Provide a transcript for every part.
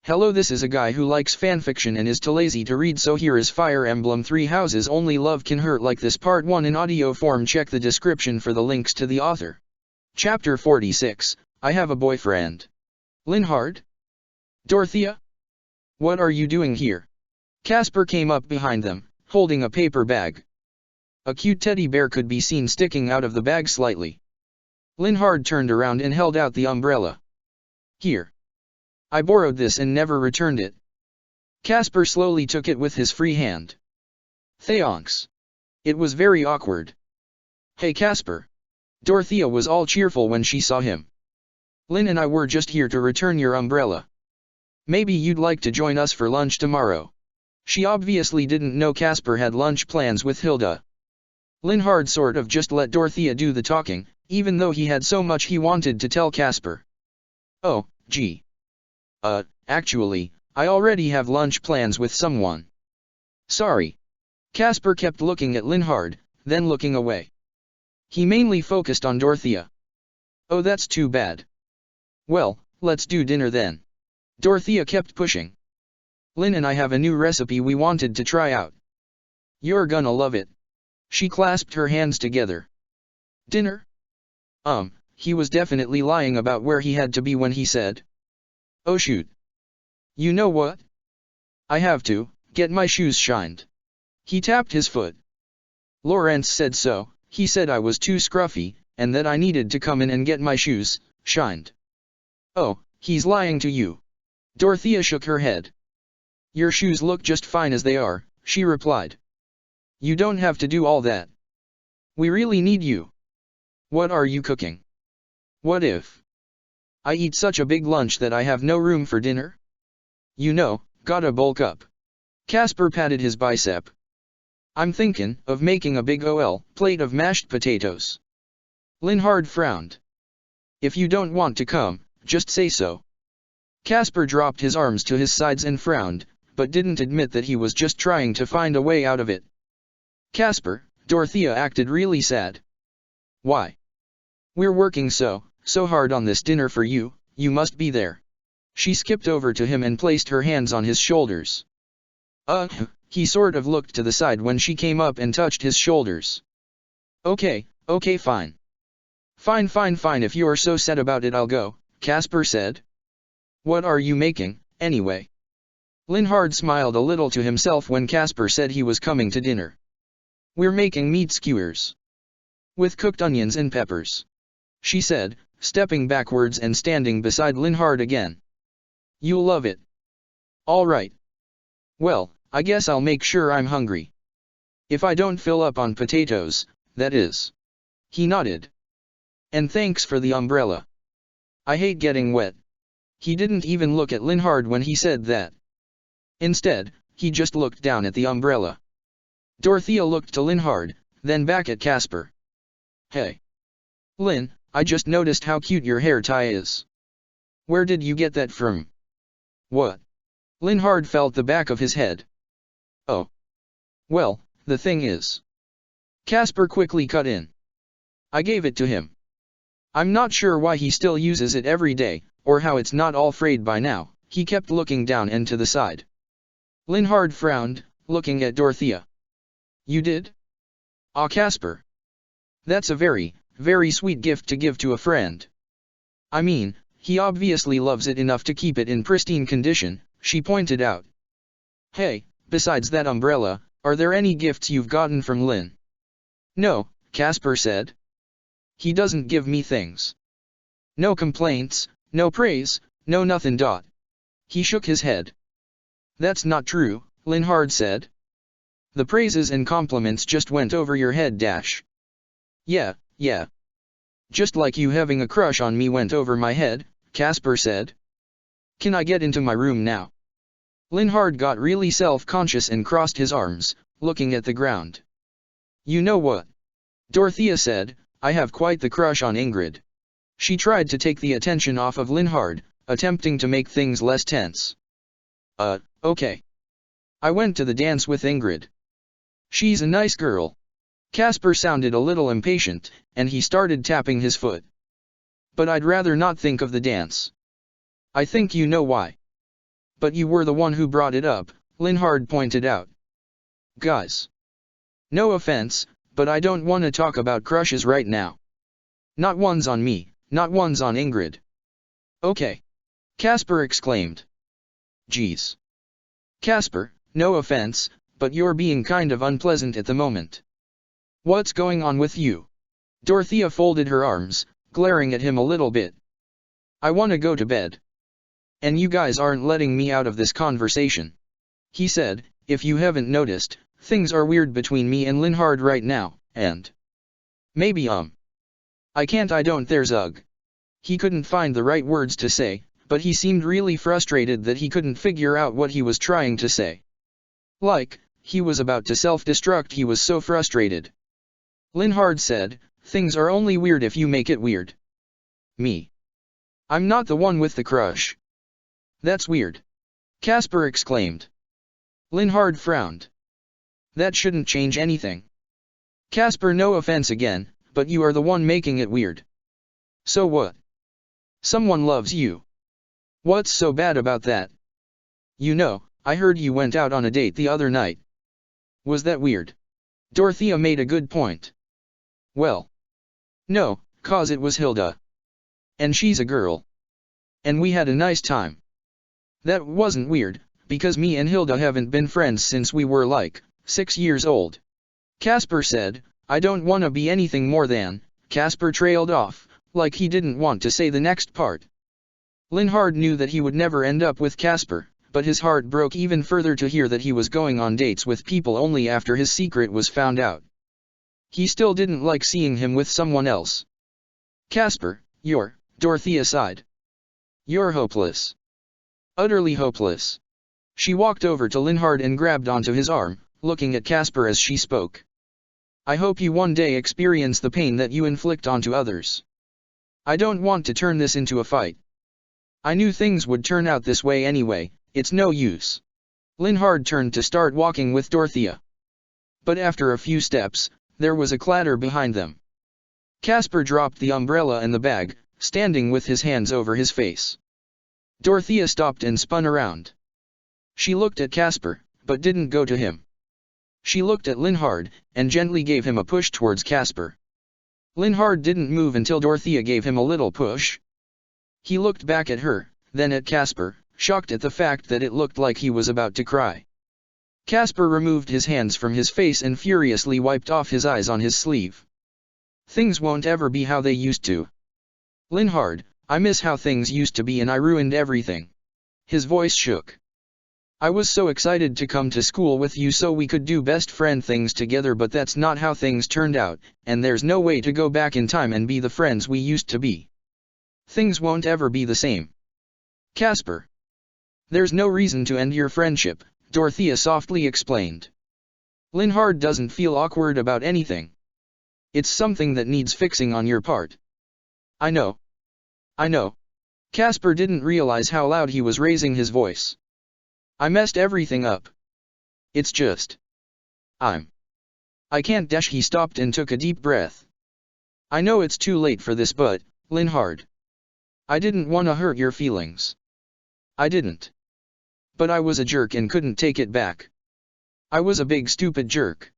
Hello, this is a guy who likes fanfiction and is too lazy to read, so here is Fire Emblem 3 Houses Only Love Can Hurt Like This Part 1 in audio form. Check the description for the links to the author. Chapter 46, I Have a Boyfriend. Linhard? Dorothea? What are you doing here? Casper came up behind them, holding a paper bag. A cute teddy bear could be seen sticking out of the bag slightly. Linhard turned around and held out the umbrella. Here. I borrowed this and never returned it. Casper slowly took it with his free hand. Thanks. It was very awkward. Hey Casper. Dorothea was all cheerful when she saw him. Lynn and I were just here to return your umbrella. Maybe you'd like to join us for lunch tomorrow. She obviously didn't know Casper had lunch plans with Hilda. Linhard sort of just let Dorothea do the talking, even though he had so much he wanted to tell Casper. Oh, gee. Actually, I already have lunch plans with someone. Sorry. Casper kept looking at Linhard, then looking away. He mainly focused on Dorothea. Oh, that's too bad. Well, let's do dinner then. Dorothea kept pushing. Lynn and I have a new recipe we wanted to try out. You're gonna love it. She clasped her hands together. Dinner? He was definitely lying about where he had to be when he said. Oh shoot. You know what? I have to get my shoes shined. He tapped his foot. Lawrence said so. He said I was too scruffy, and that I needed to come in and get my shoes shined. Oh, he's lying to you. Dorothea shook her head. Your shoes look just fine as they are, she replied. You don't have to do all that. We really need you. What are you cooking? What if I eat such a big lunch that I have no room for dinner? You know, gotta bulk up. Casper patted his bicep. I'm thinking of making a big plate of mashed potatoes. Linhard frowned. If you don't want to come, just say so. Casper dropped his arms to his sides and frowned, but didn't admit that he was just trying to find a way out of it. Casper, Dorothea acted really sad. Why? We're working so hard on this dinner for you, you must be there. She skipped over to him and placed her hands on his shoulders. He sort of looked to the side when she came up and touched his shoulders. Okay, fine. Fine, if you're so sad about it I'll go, Casper said. What are you making, anyway? Linhard smiled a little to himself when Casper said he was coming to dinner. We're making meat skewers. With cooked onions and peppers. She said, stepping backwards and standing beside Linhard again. You'll love it. All right. Well, I guess I'll make sure I'm hungry. If I don't fill up on potatoes, that is. He nodded. And thanks for the umbrella. I hate getting wet. He didn't even look at Linhard when he said that. Instead, he just looked down at the umbrella. Dorothea looked to Linhard, then back at Casper. Hey. Lynn, I just noticed how cute your hair tie is. Where did you get that from? What? Linhard felt the back of his head. Oh. Well, the thing is. Casper quickly cut in. I gave it to him. I'm not sure why he still uses it every day, or how it's not all frayed by now. He kept looking down and to the side. Linhard frowned, looking at Dorothea. You did? Ah, Casper. That's a very sweet gift to give to a friend. I mean, he obviously loves it enough to keep it in pristine condition, she pointed out. Hey, besides that umbrella, are there any gifts you've gotten from Lynn? No, Casper said. He doesn't give me things. No complaints, no praise, no nothing. He shook his head. That's not true, Linhard said. The praises and compliments just went over your head. Yeah. Just like you having a crush on me went over my head, Casper said. Can I get into my room now? Linhard got really self-conscious and crossed his arms, looking at the ground. You know what? Dorothea said, I have quite the crush on Ingrid. She tried to take the attention off of Linhard, attempting to make things less tense. Okay. I went to the dance with Ingrid. She's a nice girl. Casper sounded a little impatient, and he started tapping his foot. But I'd rather not think of the dance. I think you know why. But you were the one who brought it up, Linhard pointed out. Guys. No offense, but I don't want to talk about crushes right now. Not one's on me, not one's on Ingrid. Okay. Casper exclaimed. Geez. Casper, no offense, but you're being kind of unpleasant at the moment. What's going on with you? Dorothea folded her arms, glaring at him a little bit. I want to go to bed. And you guys aren't letting me out of this conversation. He said, if you haven't noticed, things are weird between me and Linhard right now, and... Maybe I don't there's ugh. He couldn't find the right words to say, but he seemed really frustrated that he couldn't figure out what he was trying to say. Like, he was about to self-destruct, he was so frustrated. Linhard said, things are only weird if you make it weird. Me. I'm not the one with the crush. That's weird. Casper exclaimed. Linhard frowned. That shouldn't change anything. Casper, no offense again, but you are the one making it weird. So what? Someone loves you. What's so bad about that? You know, I heard you went out on a date the other night. Was that weird? Dorothea made a good point. Well. No, 'cause it was Hilda. And she's a girl. And we had a nice time. That wasn't weird, because me and Hilda haven't been friends since we were like 6 years old. Casper said, I don't want to be anything more than. Casper trailed off, like he didn't want to say the next part. Linhard knew that he would never end up with Casper, but his heart broke even further to hear that he was going on dates with people only after his secret was found out. He still didn't like seeing him with someone else. Casper, Dorothea sighed. You're hopeless. Utterly hopeless. She walked over to Linhard and grabbed onto his arm, looking at Casper as she spoke. I hope you one day experience the pain that you inflict onto others. I don't want to turn this into a fight. I knew things would turn out this way anyway, it's no use. Linhard turned to start walking with Dorothea. But after a few steps, there was a clatter behind them. Casper dropped the umbrella and the bag, standing with his hands over his face. Dorothea stopped and spun around. She looked at Casper, but didn't go to him. She looked at Linhard, and gently gave him a push towards Casper. Linhard didn't move until Dorothea gave him a little push. He looked back at her, then at Casper, shocked at the fact that it looked like he was about to cry. Casper removed his hands from his face and furiously wiped off his eyes on his sleeve. Things won't ever be how they used to. Linhard, I miss how things used to be and I ruined everything. His voice shook. I was so excited to come to school with you so we could do best friend things together, but that's not how things turned out, and there's no way to go back in time and be the friends we used to be. Things won't ever be the same. Casper. There's no reason to end your friendship, Dorothea softly explained. Linhard doesn't feel awkward about anything. It's something that needs fixing on your part. I know. I know. Casper didn't realize how loud he was raising his voice. I messed everything up. It's just. I can't dash. He stopped and took a deep breath. I know it's too late for this, but, Linhard. I didn't want to hurt your feelings. I didn't. But I was a jerk and couldn't take it back. I was a big stupid jerk.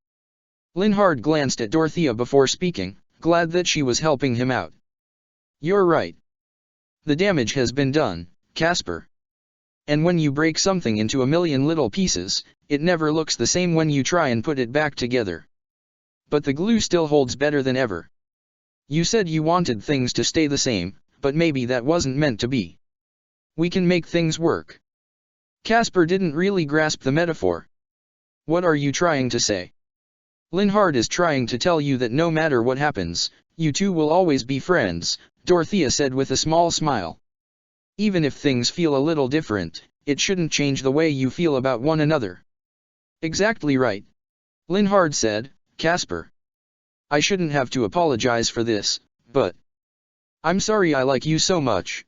Linhard glanced at Dorothea before speaking, glad that she was helping him out. You're right. The damage has been done, Casper. And when you break something into a million little pieces, it never looks the same when you try and put it back together. But the glue still holds better than ever. You said you wanted things to stay the same, but maybe that wasn't meant to be. We can make things work. Casper didn't really grasp the metaphor. What are you trying to say? Linhard is trying to tell you that no matter what happens, you two will always be friends, Dorothea said with a small smile. Even if things feel a little different, it shouldn't change the way you feel about one another. Exactly right. Linhard said, Casper. I shouldn't have to apologize for this, but... I'm sorry I like you so much.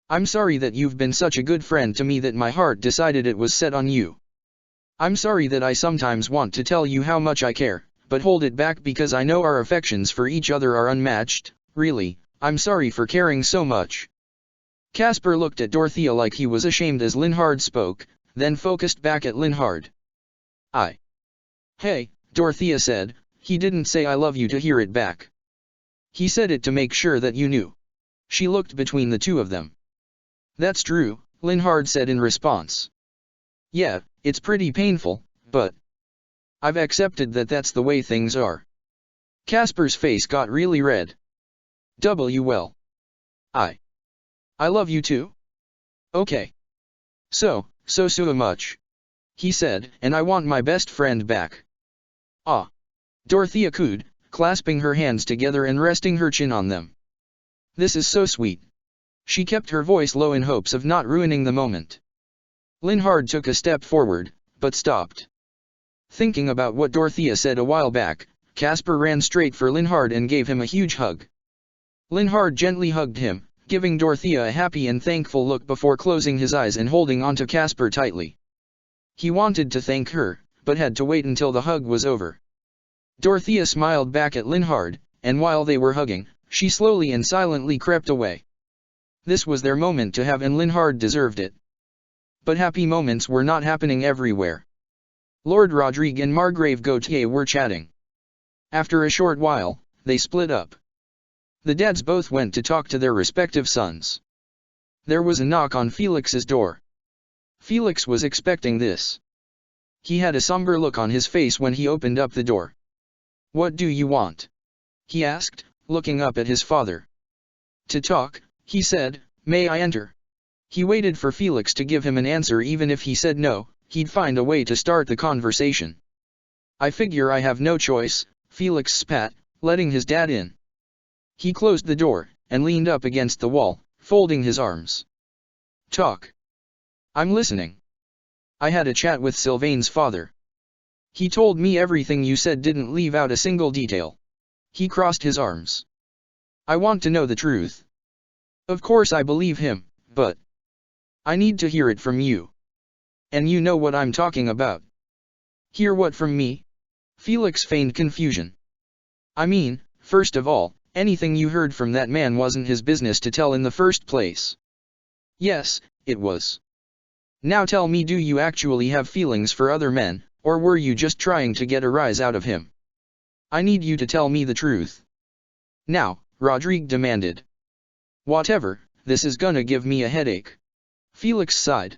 I'm sorry that you've been such a good friend to me that my heart decided it was set on you. I'm sorry that I sometimes want to tell you how much I care, but hold it back because I know our affections for each other are unmatched. Really, I'm sorry for caring so much. Casper looked at Dorothea like he was ashamed as Linhard spoke, then focused back at Linhard. Hey, Dorothea said, he didn't say I love you to hear it back. He said it to make sure that you knew. She looked between the two of them. That's true, Linhard said in response. Yeah, it's pretty painful, but I've accepted that that's the way things are. Casper's face got really red. Well. I love you too? Okay. So much. He said, and I want my best friend back. Ah. Dorothea cooed, clasping her hands together and resting her chin on them. This is so sweet. She kept her voice low in hopes of not ruining the moment. Linhard took a step forward, but stopped. Thinking about what Dorothea said a while back, Casper ran straight for Linhard and gave him a huge hug. Linhard gently hugged him, giving Dorothea a happy and thankful look before closing his eyes and holding onto Casper tightly. He wanted to thank her, but had to wait until the hug was over. Dorothea smiled back at Linhard, and while they were hugging, she slowly and silently crept away. This was their moment to have, and Linhard deserved it. But happy moments were not happening everywhere. Lord Rodrigue and Margrave Gautier were chatting. After a short while, they split up. The dads both went to talk to their respective sons. There was a knock on Felix's door. Felix was expecting this. He had a somber look on his face when he opened up the door. What do you want? He asked, looking up at his father. To talk, he said, may I enter? He waited for Felix to give him an answer. Even if he said no, he'd find a way to start the conversation. I figure I have no choice, Felix spat, letting his dad in. He closed the door, and leaned up against the wall, folding his arms. Talk. I'm listening. I had a chat with Sylvain's father. He told me everything you said, didn't leave out a single detail. He crossed his arms. I want to know the truth. Of course I believe him, but I need to hear it from you. And you know what I'm talking about. Hear what from me? Felix feigned confusion. I mean, first of all, anything you heard from that man wasn't his business to tell in the first place. Yes, it was. Now tell me, do you actually have feelings for other men, or were you just trying to get a rise out of him? I need you to tell me the truth. Now, Rodrigue demanded. Whatever, this is gonna give me a headache. Felix sighed.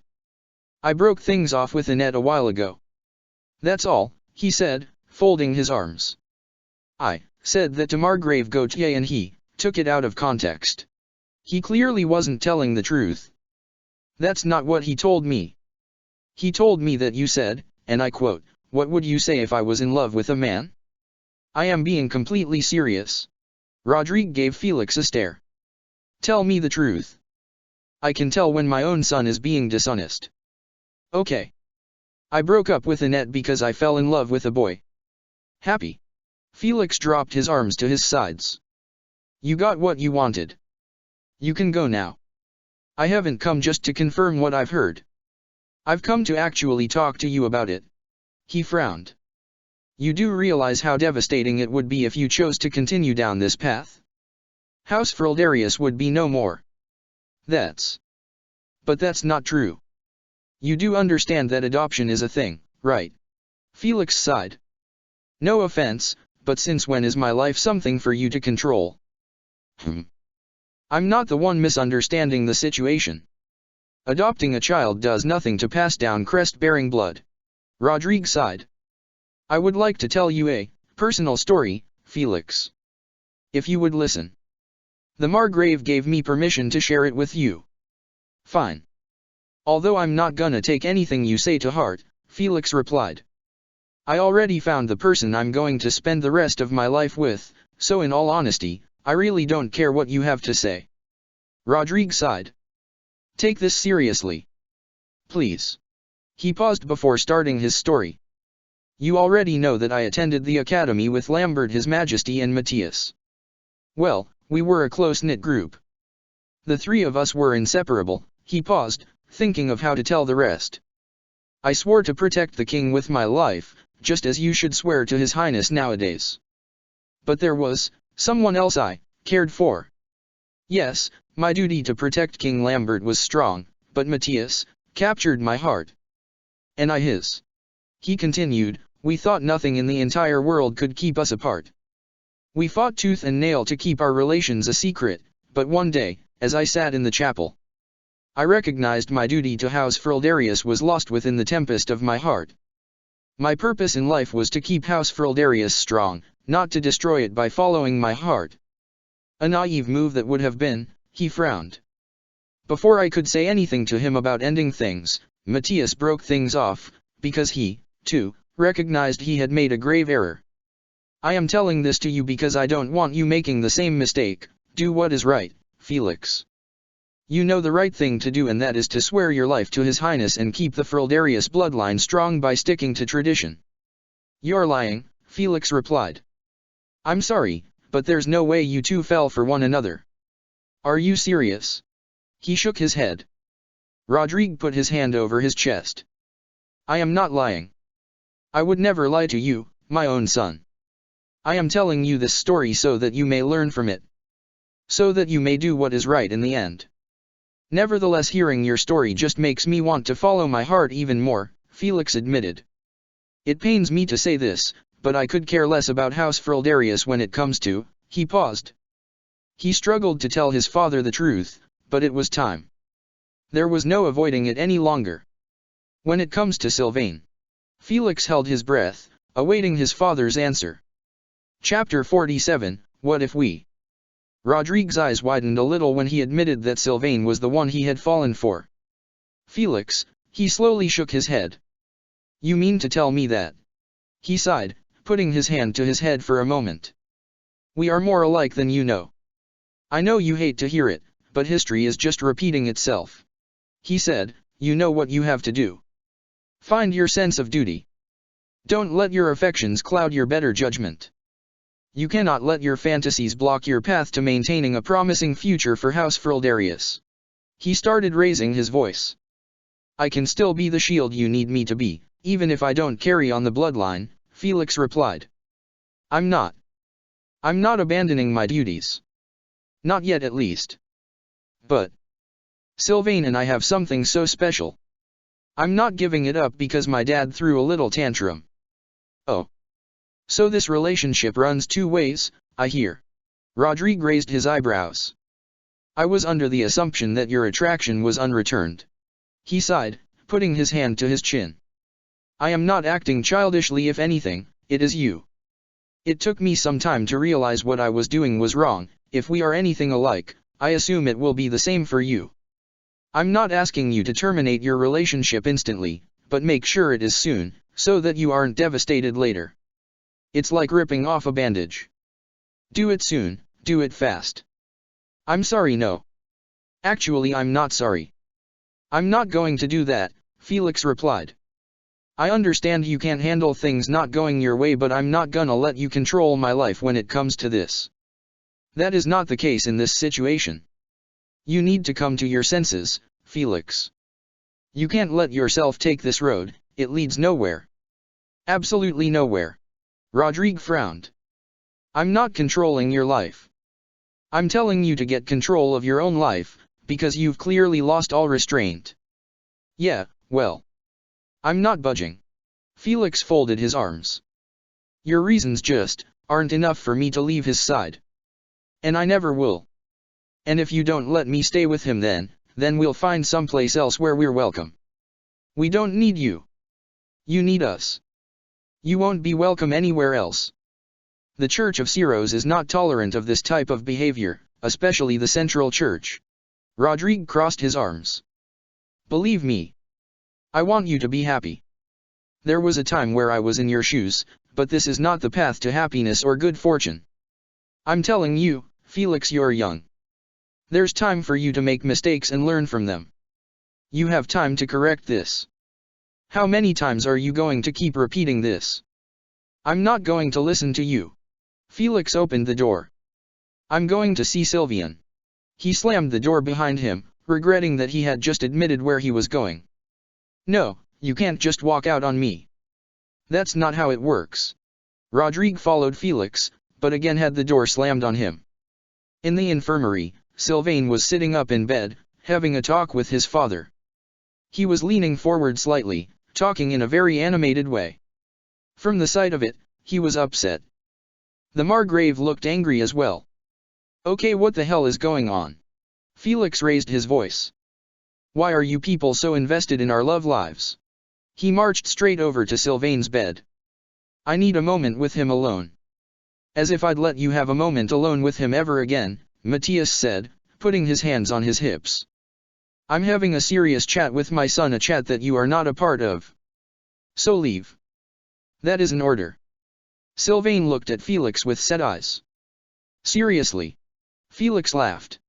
I broke things off with Annette a while ago. That's all, he said, folding his arms. I said that to Margrave Gautier and he took it out of context. He clearly wasn't telling the truth. That's not what he told me. He told me that you said, and I quote, what would you say if I was in love with a man? I am being completely serious. Rodrigue gave Felix a stare. Tell me the truth. I can tell when my own son is being dishonest. Okay. I broke up with Annette because I fell in love with a boy. Happy. Felix dropped his arms to his sides. You got what you wanted. You can go now. I haven't come just to confirm what I've heard. I've come to actually talk to you about it. He frowned. You do realize how devastating it would be if you chose to continue down this path? House Frildarius would be no more. But that's not true. You do understand that adoption is a thing, right? Felix sighed. No offense, but since when is my life something for you to control? I'm not the one misunderstanding the situation. Adopting a child does nothing to pass down crest-bearing blood. Rodrigue sighed. I would like to tell you a personal story, Felix. If you would listen. The Margrave gave me permission to share it with you. Fine. Although I'm not gonna take anything you say to heart, Felix replied. I already found the person I'm going to spend the rest of my life with, so in all honesty, I really don't care what you have to say. Rodrigue sighed. Take this seriously. Please. He paused before starting his story. You already know that I attended the academy with Lambert, His Majesty, and Matthias. Well, we were a close-knit group. The three of us were inseparable. He paused, thinking of how to tell the rest. I swore to protect the king with my life, just as you should swear to His Highness nowadays. But there was someone else I cared for. Yes, My duty to protect King Lambert was strong, but Matthias captured my heart. And I his. He continued, we thought nothing in the entire world could keep us apart. We fought tooth and nail to keep our relations a secret, but one day, as I sat in the chapel, I recognized my duty to House Frildarius was lost within the tempest of my heart. My purpose in life was to keep House Frildarius strong, not to destroy it by following my heart. A naive move that would have been, he frowned. Before I could say anything to him about ending things, Matthias broke things off, because he, too, recognized he had made a grave error. I am telling this to you because I don't want you making the same mistake. Do what is right, Felix. You know the right thing to do, and that is to swear your life to His Highness and keep the Frildarius bloodline strong by sticking to tradition. You're lying, Felix replied. I'm sorry, but there's no way you two fell for one another. Are you serious? He shook his head. Rodrigue put his hand over his chest. I am not lying. I would never lie to you, my own son. I am telling you this story so that you may learn from it. So that you may do what is right in the end. Nevertheless, hearing your story just makes me want to follow my heart even more, Felix admitted. It pains me to say this, but I could care less about House Frildarius when it comes to, he paused. He struggled to tell his father the truth, but it was time. There was no avoiding it any longer. When it comes to Sylvain. Felix held his breath, awaiting his father's answer. Chapter 47, What if we? Rodrigue's eyes widened a little when he admitted that Sylvain was the one he had fallen for. Felix, he slowly shook his head. You mean to tell me that? He sighed, putting his hand to his head for a moment. We are more alike than you know. I know you hate to hear it, but history is just repeating itself. He said, you know what you have to do. Find your sense of duty. Don't let your affections cloud your better judgment. You cannot let your fantasies block your path to maintaining a promising future for House Frildarius. He started raising his voice. I can still be the shield you need me to be, even if I don't carry on the bloodline, Felix replied. I'm not abandoning my duties. Not yet at least. But Sylvain and I have something so special. I'm not giving it up because my dad threw a little tantrum. Oh. So this relationship runs two ways, I hear. Rodrigue raised his eyebrows. I was under the assumption that your attraction was unreturned. He sighed, putting his hand to his chin. I am not acting childishly, if anything, it is you. It took me some time to realize what I was doing was wrong. If we are anything alike, I assume it will be the same for you. I'm not asking you to terminate your relationship instantly, but make sure it is soon, so that you aren't devastated later. It's like ripping off a bandage. Do it soon, do it fast. I'm sorry, no. Actually, I'm not sorry. I'm not going to do that, Felix replied. I understand you can't handle things not going your way, but I'm not gonna let you control my life when it comes to this. That is not the case in this situation. You need to come to your senses, Felix. You can't let yourself take this road, it leads nowhere. Absolutely nowhere. Rodrigue frowned. I'm not controlling your life. I'm telling you to get control of your own life, because you've clearly lost all restraint. Yeah, well. I'm not budging. Felix folded his arms. Your reasons just aren't enough for me to leave his side. And I never will. And if you don't let me stay with him, then we'll find someplace else where we're welcome. We don't need you. You need us. You won't be welcome anywhere else. The Church of Syros is not tolerant of this type of behavior, especially the Central Church. Rodrigue crossed his arms. Believe me. I want you to be happy. There was a time where I was in your shoes, but this is not the path to happiness or good fortune. I'm telling you, Felix, you're young. There's time for you to make mistakes and learn from them. You have time to correct this. How many times are you going to keep repeating this? I'm not going to listen to you. Felix opened the door. I'm going to see Sylvain. He slammed the door behind him, regretting that he had just admitted where he was going. No, you can't just walk out on me. That's not how it works. Rodrigue followed Felix, but again had the door slammed on him. In the infirmary, Sylvain was sitting up in bed, having a talk with his father. He was leaning forward slightly, talking in a very animated way. From the sight of it, he was upset. The Margrave looked angry as well. Okay, what the hell is going on? Felix raised his voice. Why are you people so invested in our love lives? He marched straight over to Sylvain's bed. I need a moment with him alone. As if I'd let you have a moment alone with him ever again, Matthias said, putting his hands on his hips. I'm having a serious chat with my son, a chat that you are not a part of. So leave. That is an order. Sylvain looked at Felix with set eyes. Seriously? Felix laughed.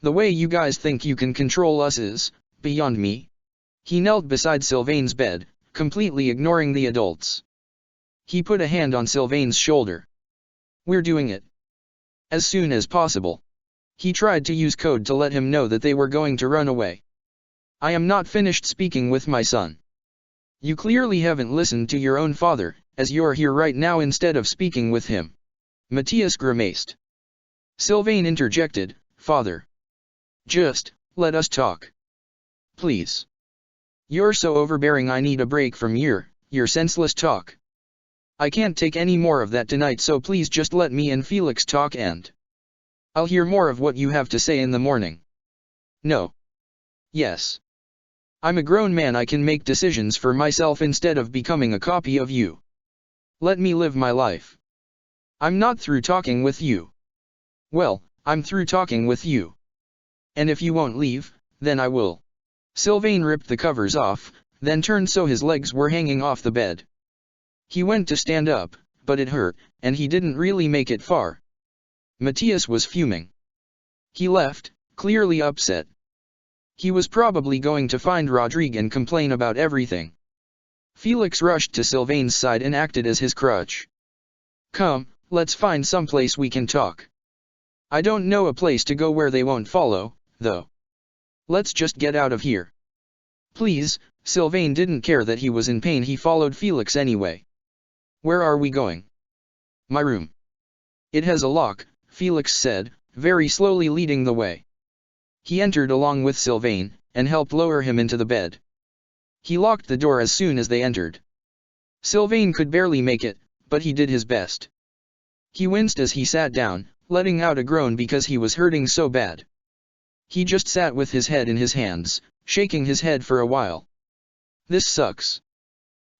The way you guys think you can control us is beyond me. He knelt beside Sylvain's bed, completely ignoring the adults. He put a hand on Sylvain's shoulder. We're doing it. As soon as possible. He tried to use code to let him know that they were going to run away. I am not finished speaking with my son. You clearly haven't listened to your own father, as you're here right now instead of speaking with him. Matthias grimaced. Sylvain interjected, Father. Just, let us talk. Please. You're so overbearing, I need a break from your senseless talk. I can't take any more of that tonight, so please just let me and Felix talk and I'll hear more of what you have to say in the morning. No. Yes. I'm a grown man, I can make decisions for myself instead of becoming a copy of you. Let me live my life. I'm not through talking with you. Well, I'm through talking with you. And if you won't leave, then I will. Sylvain ripped the covers off, then turned so his legs were hanging off the bed. He went to stand up, but it hurt, and he didn't really make it far. Matthias was fuming. He left, clearly upset. He was probably going to find Rodrigue and complain about everything. Felix rushed to Sylvain's side and acted as his crutch. Come, let's find some place we can talk. I don't know a place to go where they won't follow, though. Let's just get out of here. Please. Sylvain didn't care that he was in pain, he followed Felix anyway. Where are we going? My room. It has a lock, Felix said, very slowly leading the way. He entered along with Sylvain, and helped lower him into the bed. He locked the door as soon as they entered. Sylvain could barely make it, but he did his best. He winced as he sat down, letting out a groan because he was hurting so bad. He just sat with his head in his hands, shaking his head for a while. This sucks.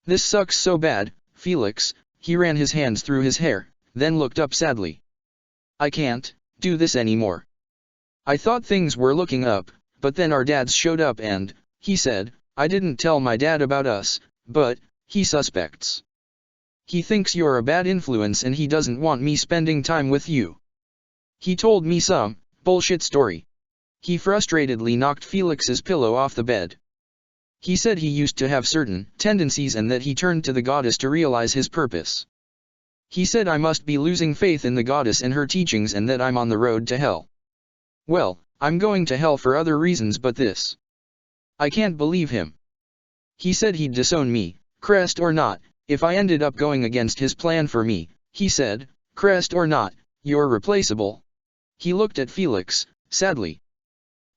This sucks so bad, Felix. He ran his hands through his hair, then looked up sadly. I can't do this anymore. I thought things were looking up, but then our dads showed up and, he said, I didn't tell my dad about us, but he suspects. He thinks you're a bad influence and he doesn't want me spending time with you. He told me some bullshit story. He frustratedly knocked Felix's pillow off the bed. He said he used to have certain tendencies and that he turned to the goddess to realize his purpose. He said I must be losing faith in the goddess and her teachings and that I'm on the road to hell. Well, I'm going to hell for other reasons, but this. I can't believe him. He said he'd disown me, crest or not, if I ended up going against his plan for me. He said, crest or not, you're replaceable. He looked at Felix, sadly.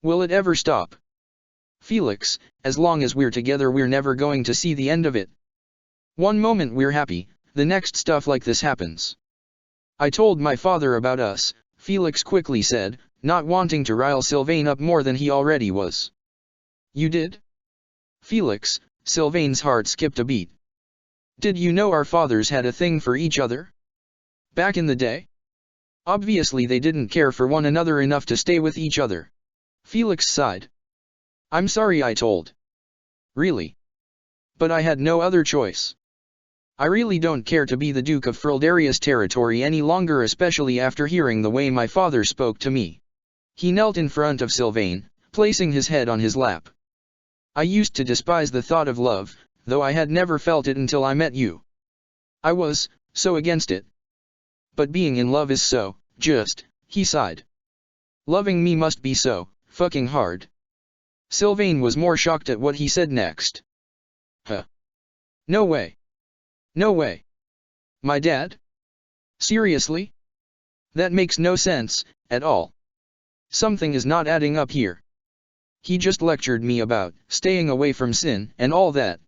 Will it ever stop? Felix, as long as we're together we're never going to see the end of it. One moment we're happy, the next stuff like this happens. I told my father about us, Felix quickly said, not wanting to rile Sylvain up more than he already was. You did? Felix, Sylvain's heart skipped a beat. Did you know our fathers had a thing for each other? Back in the day? Obviously they didn't care for one another enough to stay with each other. Felix sighed. I'm sorry I told. Really? But I had no other choice. I really don't care to be the Duke of Frildarius territory any longer, especially after hearing the way my father spoke to me. He knelt in front of Sylvain, placing his head on his lap. I used to despise the thought of love, though I had never felt it until I met you. I was so against it. But being in love is so, just, he sighed. Loving me must be so fucking hard. Sylvain was more shocked at what he said next. Huh. No way. No way. My dad? Seriously? That makes no sense, at all. Something is not adding up here. He just lectured me about staying away from sin and all that.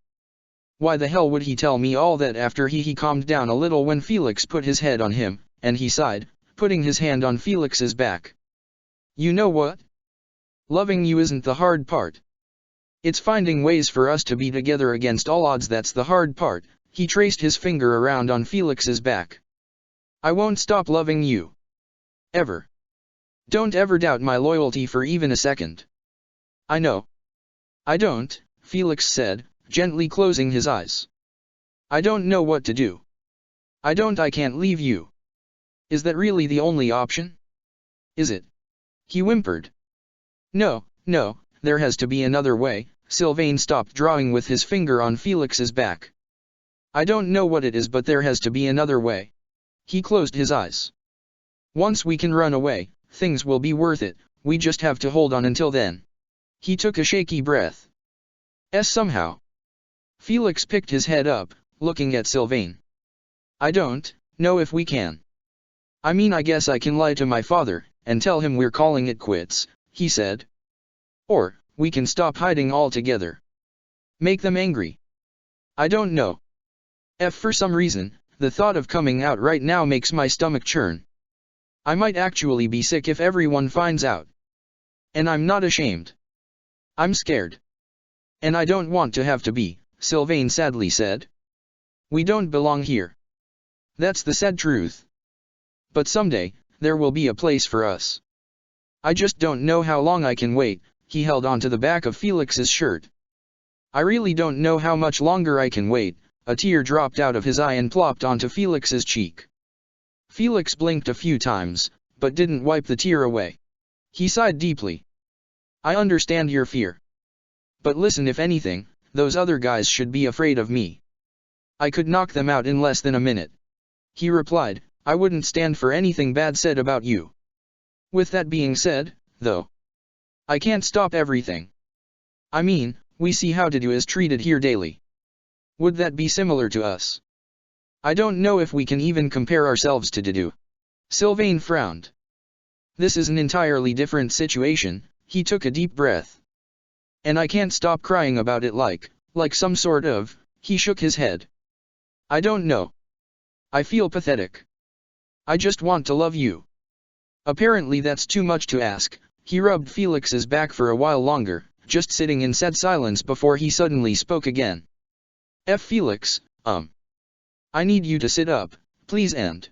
Why the hell would he tell me all that after he calmed down a little when Felix put his head on him, and he sighed, putting his hand on Felix's back. You know what? Loving you isn't the hard part. It's finding ways for us to be together against all odds that's the hard part. He traced his finger around on Felix's back. I won't stop loving you. Ever. Don't ever doubt my loyalty for even a second. I know. I don't, Felix said, gently closing his eyes. I don't know what to do. I can't leave you. Is that really the only option? Is it? He whimpered. No, there has to be another way. Sylvain stopped drawing with his finger on Felix's back. I don't know what it is, but there has to be another way. He closed his eyes. Once we can run away, things will be worth it, we just have to hold on until then. He took a shaky breath. Somehow. Felix picked his head up, looking at Sylvain. I don't know if we can. I mean, I guess I can lie to my father, and tell him we're calling it quits, he said. Or, we can stop hiding altogether. Make them angry. I don't know. For some reason, the thought of coming out right now makes my stomach churn. I might actually be sick if everyone finds out. And I'm not ashamed. I'm scared. And I don't want to have to be, Sylvain sadly said. We don't belong here. That's the sad truth. But someday, there will be a place for us. I just don't know how long I can wait. He held on to the back of Felix's shirt. I really don't know how much longer I can wait. A tear dropped out of his eye and plopped onto Felix's cheek. Felix blinked a few times, but didn't wipe the tear away. He sighed deeply. I understand your fear. But listen, if anything, those other guys should be afraid of me. I could knock them out in less than a minute. He replied, I wouldn't stand for anything bad said about you. With that being said, though, I can't stop everything. I mean, we see how Dedu is treated here daily. Would that be similar to us? I don't know if we can even compare ourselves to Dedu. Sylvain frowned. This is an entirely different situation. He took a deep breath. And I can't stop crying about it like some sort of, he shook his head. I don't know. I feel pathetic. I just want to love you. Apparently that's too much to ask. He rubbed Felix's back for a while longer, just sitting in sad silence before he suddenly spoke again. Felix, I need you to sit up, please, and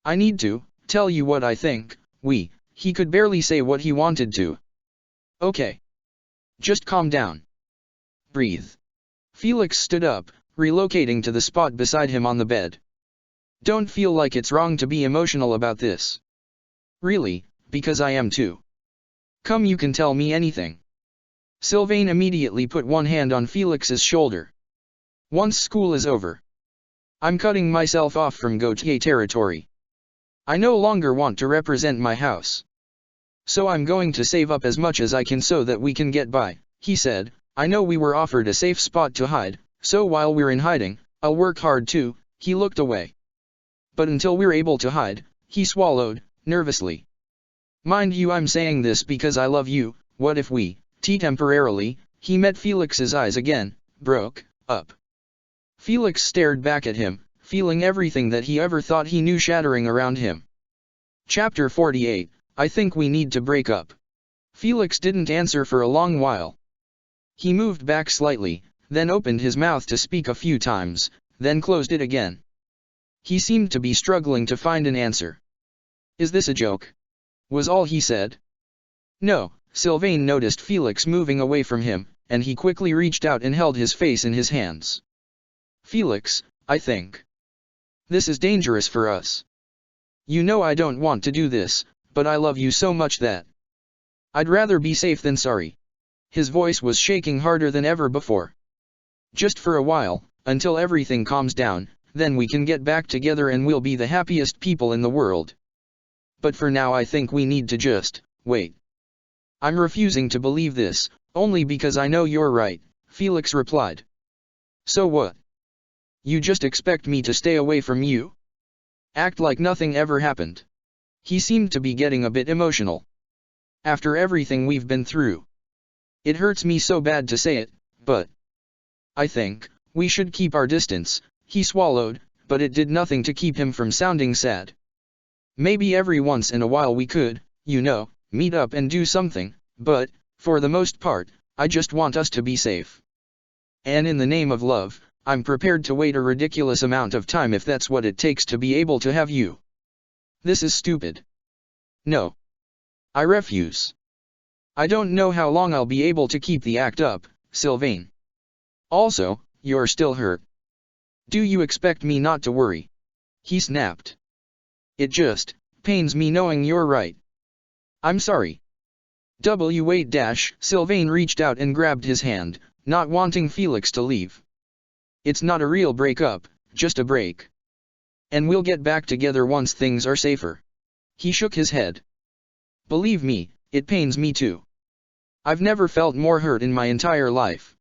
I need to tell you what I think. He could barely say what he wanted to. Okay. Just calm down. Breathe. Felix stood up, relocating to the spot beside him on the bed. Don't feel like it's wrong to be emotional about this. Really, because I am too. Come, you can tell me anything. Sylvain immediately put one hand on Felix's shoulder. Once school is over, I'm cutting myself off from Gautier territory. I no longer want to represent my house. So I'm going to save up as much as I can so that we can get by, he said. I know we were offered a safe spot to hide, so while we're in hiding, I'll work hard too. He looked away. But until we're able to hide, he swallowed, nervously. Mind you, I'm saying this because I love you. What if we, temporarily, he met Felix's eyes again, broke up. Felix stared back at him, feeling everything that he ever thought he knew shattering around him. Chapter 48, I think we need to break up. Felix didn't answer for a long while. He moved back slightly, then opened his mouth to speak a few times, then closed it again. He seemed to be struggling to find an answer. Is this a joke? Was all he said. No, Sylvain noticed Felix moving away from him, and he quickly reached out and held his face in his hands. Felix, I think this is dangerous for us. You know I don't want to do this, but I love you so much that I'd rather be safe than sorry. His voice was shaking harder than ever before. Just for a while, until everything calms down, then we can get back together and we'll be the happiest people in the world. But for now I think we need to just wait. I'm refusing to believe this, only because I know you're right, Felix replied. So what? You just expect me to stay away from you? Act like nothing ever happened. He seemed to be getting a bit emotional. After everything we've been through. It hurts me so bad to say it, but I think we should keep our distance. He swallowed, but it did nothing to keep him from sounding sad. Maybe every once in a while we could, meet up and do something, but, for the most part, I just want us to be safe. And in the name of love, I'm prepared to wait a ridiculous amount of time if that's what it takes to be able to have you. This is stupid. No. I refuse. I don't know how long I'll be able to keep the act up, Sylvain. Also, you're still hurt. Do you expect me not to worry? He snapped. It just pains me knowing you're right. I'm sorry. Wait. Sylvain reached out and grabbed his hand, not wanting Felix to leave. It's not a real breakup, just a break. And we'll get back together once things are safer. He shook his head. Believe me, it pains me too. I've never felt more hurt in my entire life.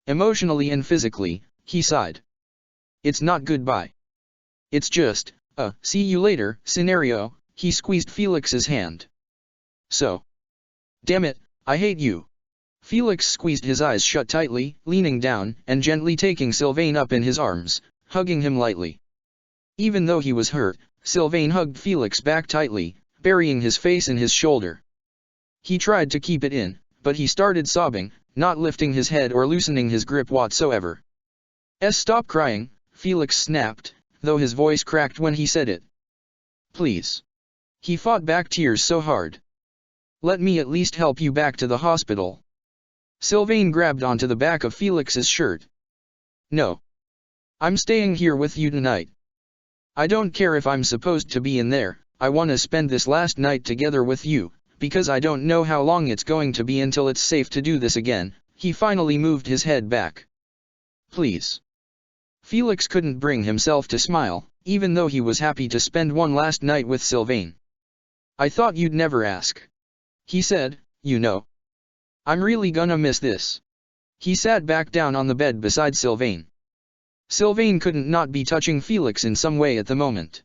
Emotionally and physically, he sighed. It's not goodbye. It's just a see you later scenario. He squeezed Felix's hand. So. Damn it, I hate you. Felix squeezed his eyes shut tightly, leaning down and gently taking Sylvain up in his arms, hugging him lightly. Even though he was hurt, Sylvain hugged Felix back tightly, burying his face in his shoulder. He tried to keep it in, but he started sobbing, not lifting his head or loosening his grip whatsoever. Stop crying, Felix snapped, though his voice cracked when he said it. Please. He fought back tears so hard. Let me at least help you back to the hospital. Sylvain grabbed onto the back of Felix's shirt. No. I'm staying here with you tonight. I don't care if I'm supposed to be in there, I want to spend this last night together with you, because I don't know how long it's going to be until it's safe to do this again. He finally moved his head back. Please. Felix couldn't bring himself to smile, even though he was happy to spend one last night with Sylvain. I thought you'd never ask. He said, I'm really gonna miss this. He sat back down on the bed beside Sylvain. Sylvain couldn't not be touching Felix in some way at the moment.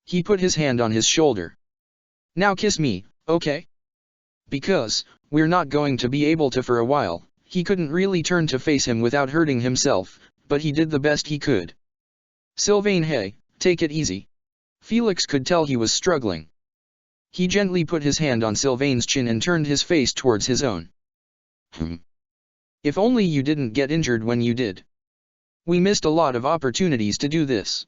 He put his hand on his shoulder. Now kiss me, okay? Because, we're not going to be able to for a while. He couldn't really turn to face him without hurting himself, but he did the best he could. Sylvain, hey, take it easy. Felix could tell he was struggling. He gently put his hand on Sylvain's chin and turned his face towards his own. If only you didn't get injured when you did. We missed a lot of opportunities to do this.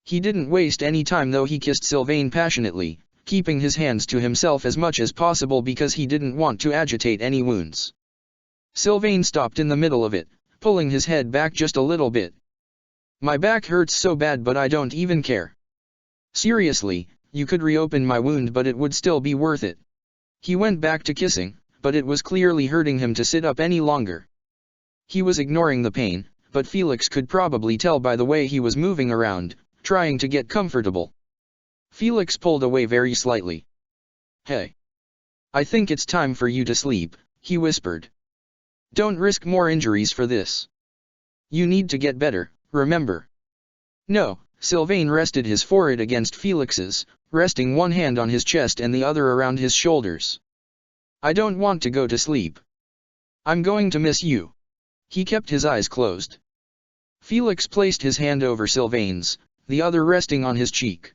He didn't waste any time though. He kissed Sylvain passionately, keeping his hands to himself as much as possible because he didn't want to agitate any wounds. Sylvain stopped in the middle of it, pulling his head back just a little bit. My back hurts so bad, but I don't even care. Seriously, you could reopen my wound, but it would still be worth it. He went back to kissing, but it was clearly hurting him to sit up any longer. He was ignoring the pain, but Felix could probably tell by the way he was moving around, trying to get comfortable. Felix pulled away very slightly. Hey. I think it's time for you to sleep, he whispered. Don't risk more injuries for this. You need to get better, remember. No, Sylvain rested his forehead against Felix's, resting one hand on his chest and the other around his shoulders. I don't want to go to sleep. I'm going to miss you. He kept his eyes closed. Felix placed his hand over Sylvain's, the other resting on his cheek.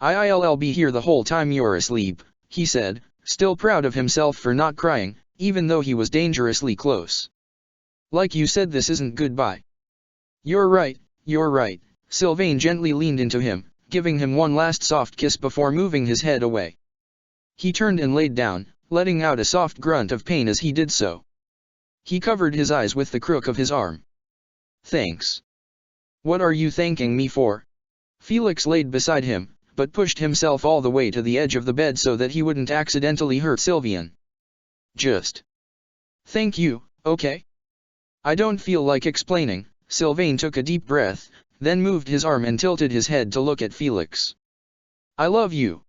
I'll be here the whole time you're asleep, he said, still proud of himself for not crying, even though he was dangerously close. Like you said, this isn't goodbye. You're right, Sylvain gently leaned into him, giving him one last soft kiss before moving his head away. He turned and laid down, letting out a soft grunt of pain as he did so. He covered his eyes with the crook of his arm. Thanks. What are you thanking me for? Felix laid beside him, but pushed himself all the way to the edge of the bed so that he wouldn't accidentally hurt Sylvain. Just. Thank you, okay? I don't feel like explaining. Sylvain took a deep breath, then moved his arm and tilted his head to look at Felix. I love you.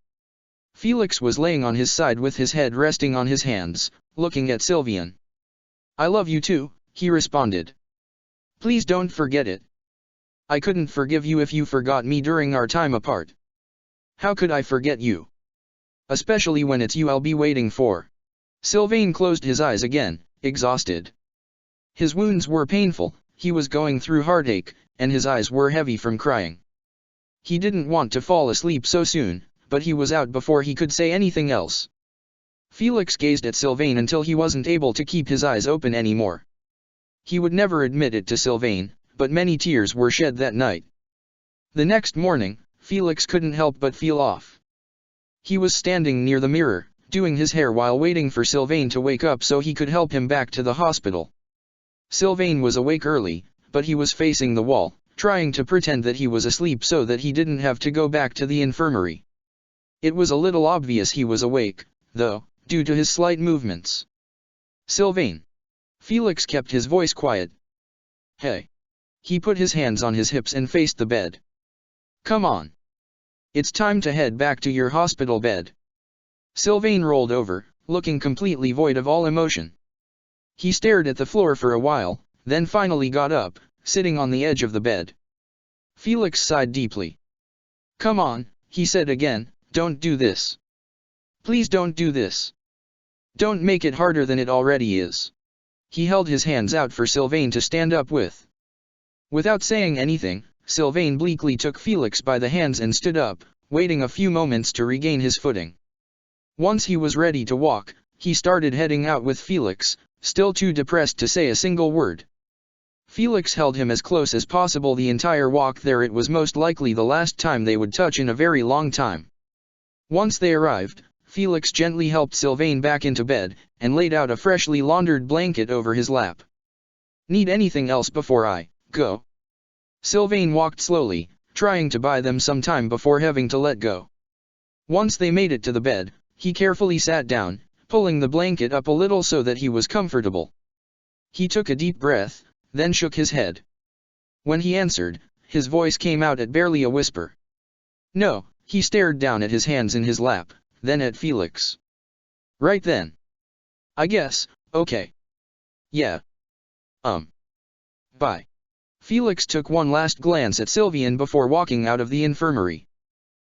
Felix was laying on his side with his head resting on his hands, looking at Sylvain. I love you too, he responded. Please don't forget it. I couldn't forgive you if you forgot me during our time apart. How could I forget you? Especially when it's you I'll be waiting for. Sylvain closed his eyes again, exhausted. His wounds were painful, he was going through heartache, and his eyes were heavy from crying. He didn't want to fall asleep so soon, but he was out before he could say anything else. Felix gazed at Sylvain until he wasn't able to keep his eyes open anymore. He would never admit it to Sylvain, but many tears were shed that night. The next morning, Felix couldn't help but feel off. He was standing near the mirror, doing his hair while waiting for Sylvain to wake up so he could help him back to the hospital. Sylvain was awake early, but he was facing the wall, trying to pretend that he was asleep so that he didn't have to go back to the infirmary. It was a little obvious he was awake, though, due to his slight movements. Sylvain. Felix kept his voice quiet. Hey. He put his hands on his hips and faced the bed. Come on. It's time to head back to your hospital bed. Sylvain rolled over, looking completely void of all emotion. He stared at the floor for a while, then finally got up, sitting on the edge of the bed. Felix sighed deeply. Come on, he said again, don't do this. Please don't do this. Don't make it harder than it already is. He held his hands out for Sylvain to stand up with. Without saying anything, Sylvain bleakly took Felix by the hands and stood up, waiting a few moments to regain his footing. Once he was ready to walk, he started heading out with Felix, still too depressed to say a single word. Felix held him as close as possible the entire walk there. It was most likely the last time they would touch in a very long time. Once they arrived, Felix gently helped Sylvain back into bed, and laid out a freshly laundered blanket over his lap. Need anything else before I go? Sylvain walked slowly, trying to buy them some time before having to let go. Once they made it to the bed, he carefully sat down, pulling the blanket up a little so that he was comfortable. He took a deep breath, then shook his head. When he answered, his voice came out at barely a whisper. No, he stared down at his hands in his lap, then at Felix. Right then. I guess, okay. Yeah. Bye. Felix took one last glance at Sylvain before walking out of the infirmary.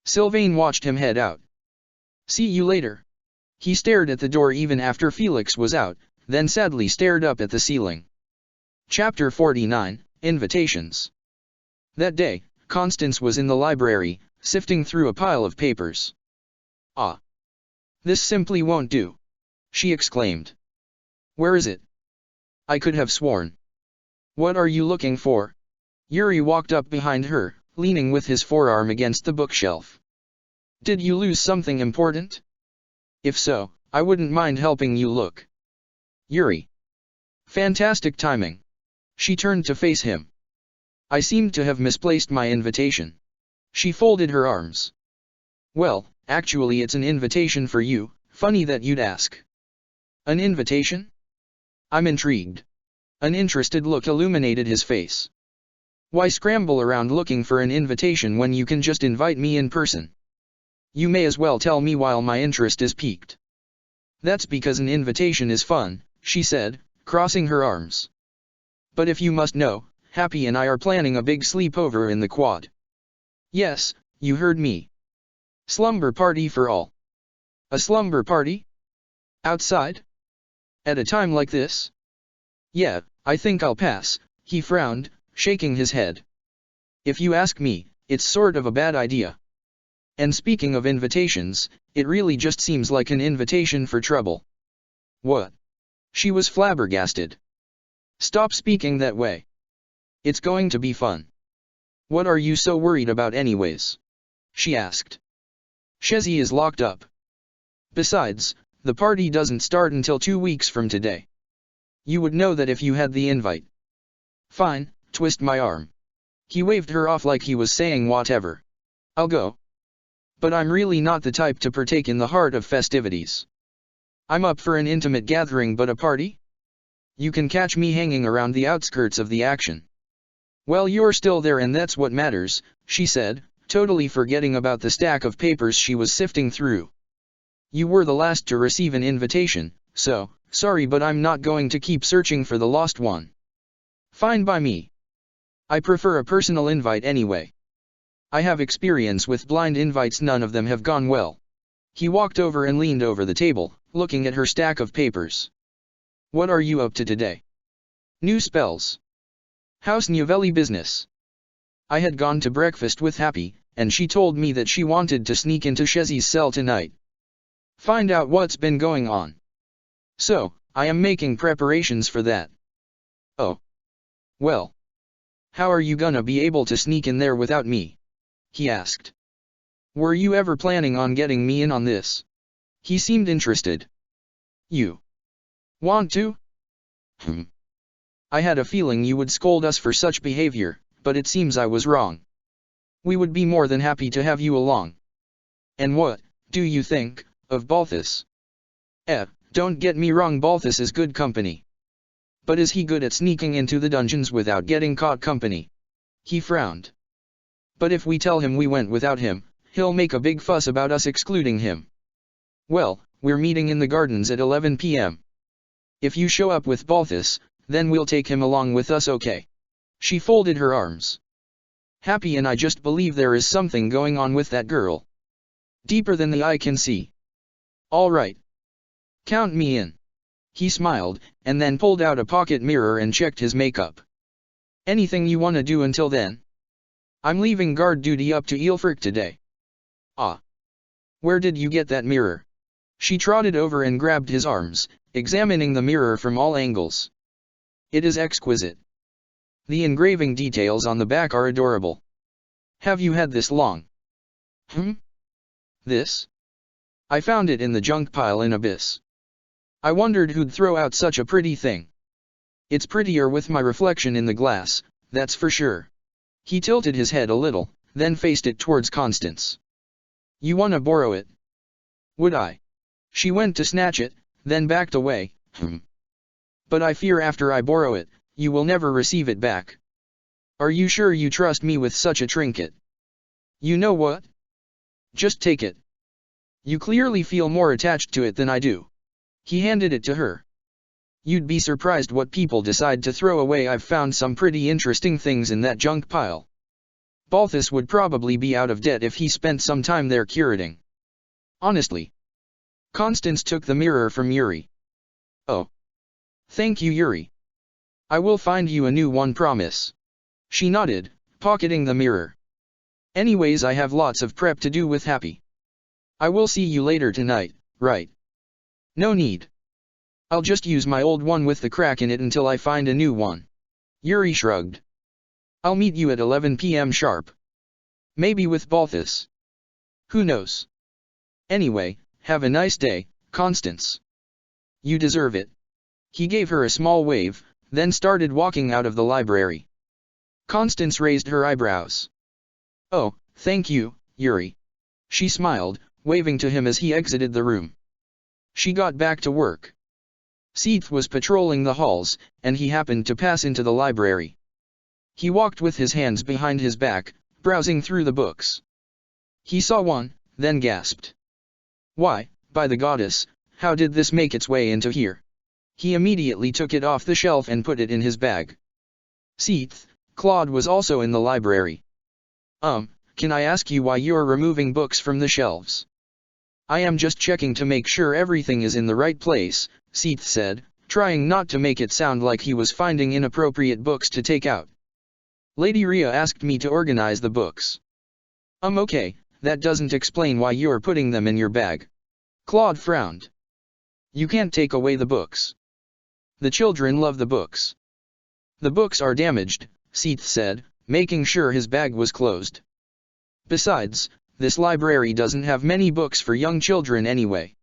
Sylvain watched him head out. See you later. He stared at the door even after Felix was out, then sadly stared up at the ceiling. Chapter 49, Invitations. That day, Constance was in the library, sifting through a pile of papers. Ah! This simply won't do! She exclaimed. Where is it? I could have sworn. What are you looking for? Yuri walked up behind her, leaning with his forearm against the bookshelf. Did you lose something important? If so, I wouldn't mind helping you look. Yuri. Fantastic timing. She turned to face him. I seem to have misplaced my invitation. She folded her arms. Well, actually it's an invitation for you, funny that you'd ask. An invitation? I'm intrigued. An interested look illuminated his face. Why scramble around looking for an invitation when you can just invite me in person? You may as well tell me while my interest is piqued. That's because an invitation is fun, she said, crossing her arms. But if you must know, Happy and I are planning a big sleepover in the quad. Yes, you heard me. Slumber party for all. A slumber party? Outside? At a time like this? Yeah, I think I'll pass, he frowned, shaking his head. If you ask me, it's sort of a bad idea. And speaking of invitations, it really just seems like an invitation for trouble. What? She was flabbergasted. Stop speaking that way. It's going to be fun. What are you so worried about anyways? She asked. Shezi is locked up. Besides, the party doesn't start until 2 weeks from today. You would know that if you had the invite. Fine, twist my arm. He waved her off like he was saying whatever. I'll go. But I'm really not the type to partake in the heart of festivities. I'm up for an intimate gathering, but a party? You can catch me hanging around the outskirts of the action. Well, you're still there and that's what matters, she said, totally forgetting about the stack of papers she was sifting through. You were the last to receive an invitation, so, sorry but I'm not going to keep searching for the lost one. Fine by me. I prefer a personal invite anyway. I have experience with blind invites, none of them have gone well. He walked over and leaned over the table, looking at her stack of papers. What are you up to today? New spells. How's Novelli business? I had gone to breakfast with Happy, and she told me that she wanted to sneak into Chezzie's cell tonight. Find out what's been going on. So, I am making preparations for that. Oh. Well. How are you gonna be able to sneak in there without me? He asked. Were you ever planning on getting me in on this? He seemed interested. You want to? I had a feeling you would scold us for such behavior, but it seems I was wrong. We would be more than happy to have you along. And what do you think of Balthus? Don't get me wrong, Balthus is good company. But is he good at sneaking into the dungeons without getting caught company? He frowned. But if we tell him we went without him, he'll make a big fuss about us excluding him. Well, we're meeting in the gardens at 11 p.m. If you show up with Balthus, then we'll take him along with us, okay? She folded her arms. Happy and I just believe there is something going on with that girl. Deeper than the eye can see. All right. Count me in. He smiled, and then pulled out a pocket mirror and checked his makeup. Anything you want to do until then? I'm leaving guard duty up to Eelfric today. Ah. Where did you get that mirror? She trotted over and grabbed his arms, examining the mirror from all angles. It is exquisite. The engraving details on the back are adorable. Have you had this long? This? I found it in the junk pile in Abyss. I wondered who'd throw out such a pretty thing. It's prettier with my reflection in the glass, that's for sure. He tilted his head a little, then faced it towards Constance. You wanna borrow it? Would I? She went to snatch it, then backed away. But I fear after I borrow it, you will never receive it back. Are you sure you trust me with such a trinket? You know what? Just take it. You clearly feel more attached to it than I do. He handed it to her. You'd be surprised what people decide to throw away. I've found some pretty interesting things in that junk pile. Balthus would probably be out of debt if he spent some time there curating. Honestly. Constance took the mirror from Yuri. Oh. Thank you, Yuri. I will find you a new one, promise. She nodded, pocketing the mirror. Anyways, I have lots of prep to do with Happy. I will see you later tonight, right? No need. I'll just use my old one with the crack in it until I find a new one. Yuri shrugged. I'll meet you at 11 p.m. sharp. Maybe with Balthus. Who knows? Anyway, have a nice day, Constance. You deserve it. He gave her a small wave, then started walking out of the library. Constance raised her eyebrows. Oh, thank you, Yuri. She smiled, waving to him as he exited the room. She got back to work. Seath was patrolling the halls, and he happened to pass into the library. He walked with his hands behind his back, browsing through the books. He saw one, then gasped. Why, by the goddess, how did this make its way into here? He immediately took it off the shelf and put it in his bag. Seath, Claude was also in the library. Can I ask you why you're removing books from the shelves? I am just checking to make sure everything is in the right place, Seath said, trying not to make it sound like he was finding inappropriate books to take out. Lady Rhea asked me to organize the books. Okay, that doesn't explain why you're putting them in your bag. Claude frowned. You can't take away the books. The children love the books. The books are damaged, Seath said, making sure his bag was closed. Besides, this library doesn't have many books for young children anyway.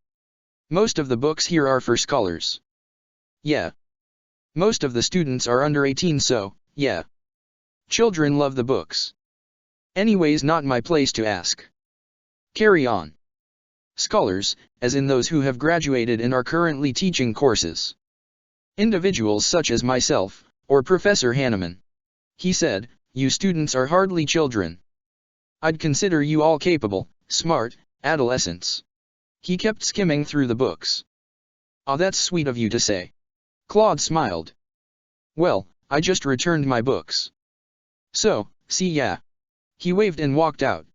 Most of the books here are for scholars. Yeah. Most of the students are under 18, so, yeah. Children love the books. Anyways, not my place to ask. Carry on. Scholars, as in those who have graduated and are currently teaching courses. Individuals such as myself, or Professor Hanneman. He said, you students are hardly children. I'd consider you all capable, smart, adolescents. He kept skimming through the books. Ah, that's sweet of you to say. Claude smiled. Well, I just returned my books. So, see ya. He waved and walked out.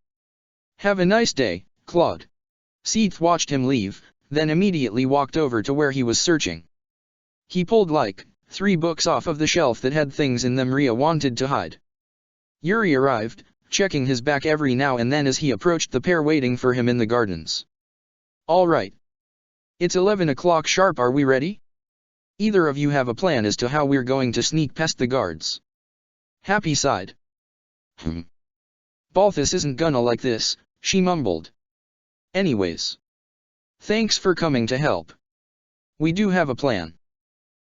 Have a nice day, Claude. Seath watched him leave, then immediately walked over to where he was searching. He pulled like 3 books off of the shelf that had things in them Rhea wanted to hide. Yuri arrived, checking his back every now and then as he approached the pair waiting for him in the gardens. All right. It's 11 o'clock sharp, are we ready? Either of you have a plan as to how we're going to sneak past the guards? Happy sighed. Balthus isn't gonna like this, she mumbled. Anyways. Thanks for coming to help. We do have a plan.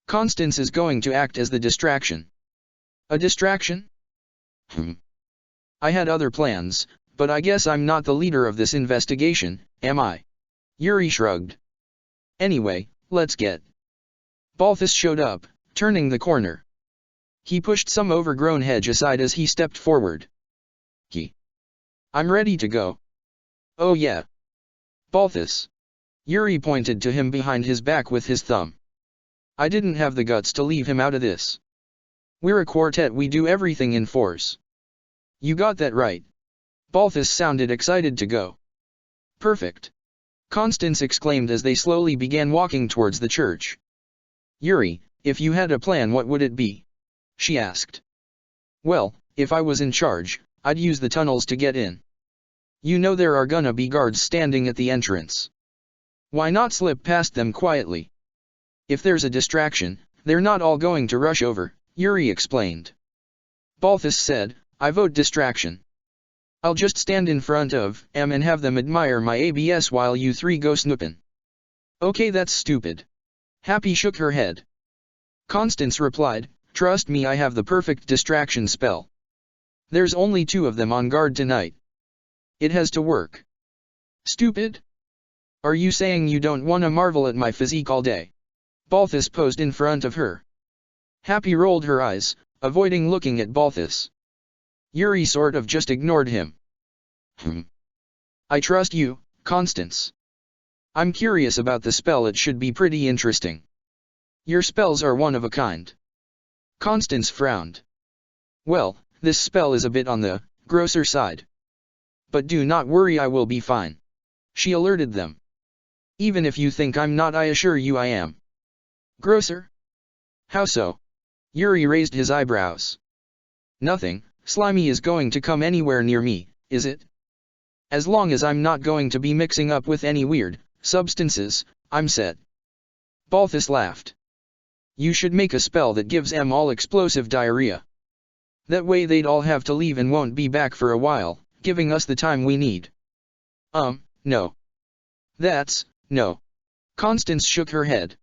Constance is going to act as the distraction. A distraction? I had other plans, but I guess I'm not the leader of this investigation, am I? Yuri shrugged. Anyway, let's get. Balthus showed up, turning the corner. He pushed some overgrown hedge aside as he stepped forward. I'm ready to go. Oh yeah. Balthus. Yuri pointed to him behind his back with his thumb. I didn't have the guts to leave him out of this. We're a quartet, we do everything in fours. You got that right. Balthus sounded excited to go. Perfect. Constance exclaimed as they slowly began walking towards the church. Yuri, if you had a plan, what would it be? She asked. Well, if I was in charge, I'd use the tunnels to get in. You know there are gonna be guards standing at the entrance. Why not slip past them quietly? If there's a distraction, they're not all going to rush over, Yuri explained. Balthus said, I vote distraction. I'll just stand in front of them and have them admire my ABS while you 3 go snoopin'. Okay, that's stupid. Happy shook her head. Constance replied, trust me, I have the perfect distraction spell. There's only 2 of them on guard tonight. It has to work. Stupid? Are you saying you don't want to marvel at my physique all day? Balthus posed in front of her. Happy rolled her eyes, avoiding looking at Balthus. Yuri sort of just ignored him. I trust you, Constance. I'm curious about the spell, it should be pretty interesting. Your spells are one of a kind. Constance frowned. Well, this spell is a bit on the grosser side. But do not worry, I will be fine. She alerted them. Even if you think I'm not, I assure you I am. Grosser? How so? Yuri raised his eyebrows. Nothing, slimy is going to come anywhere near me, is it? As long as I'm not going to be mixing up with any weird substances, I'm set. Balthus laughed. You should make a spell that gives them all explosive diarrhea. That way they'd all have to leave and won't be back for a while, giving us the time we need. No. No. Constance shook her head.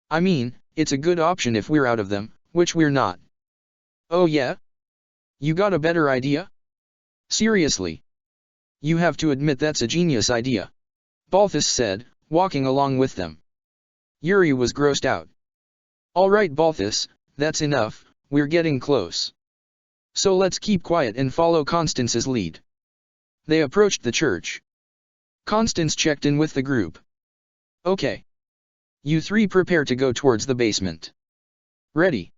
I mean, it's a good option if we're out of them, which we're not. Oh yeah? You got a better idea? Seriously? You have to admit that's a genius idea. Balthus said, walking along with them. Yuri was grossed out. Alright Balthus, that's enough, we're getting close. So let's keep quiet and follow Constance's lead. They approached the church. Constance checked in with the group. Okay. You 3 prepare to go towards the basement. Ready?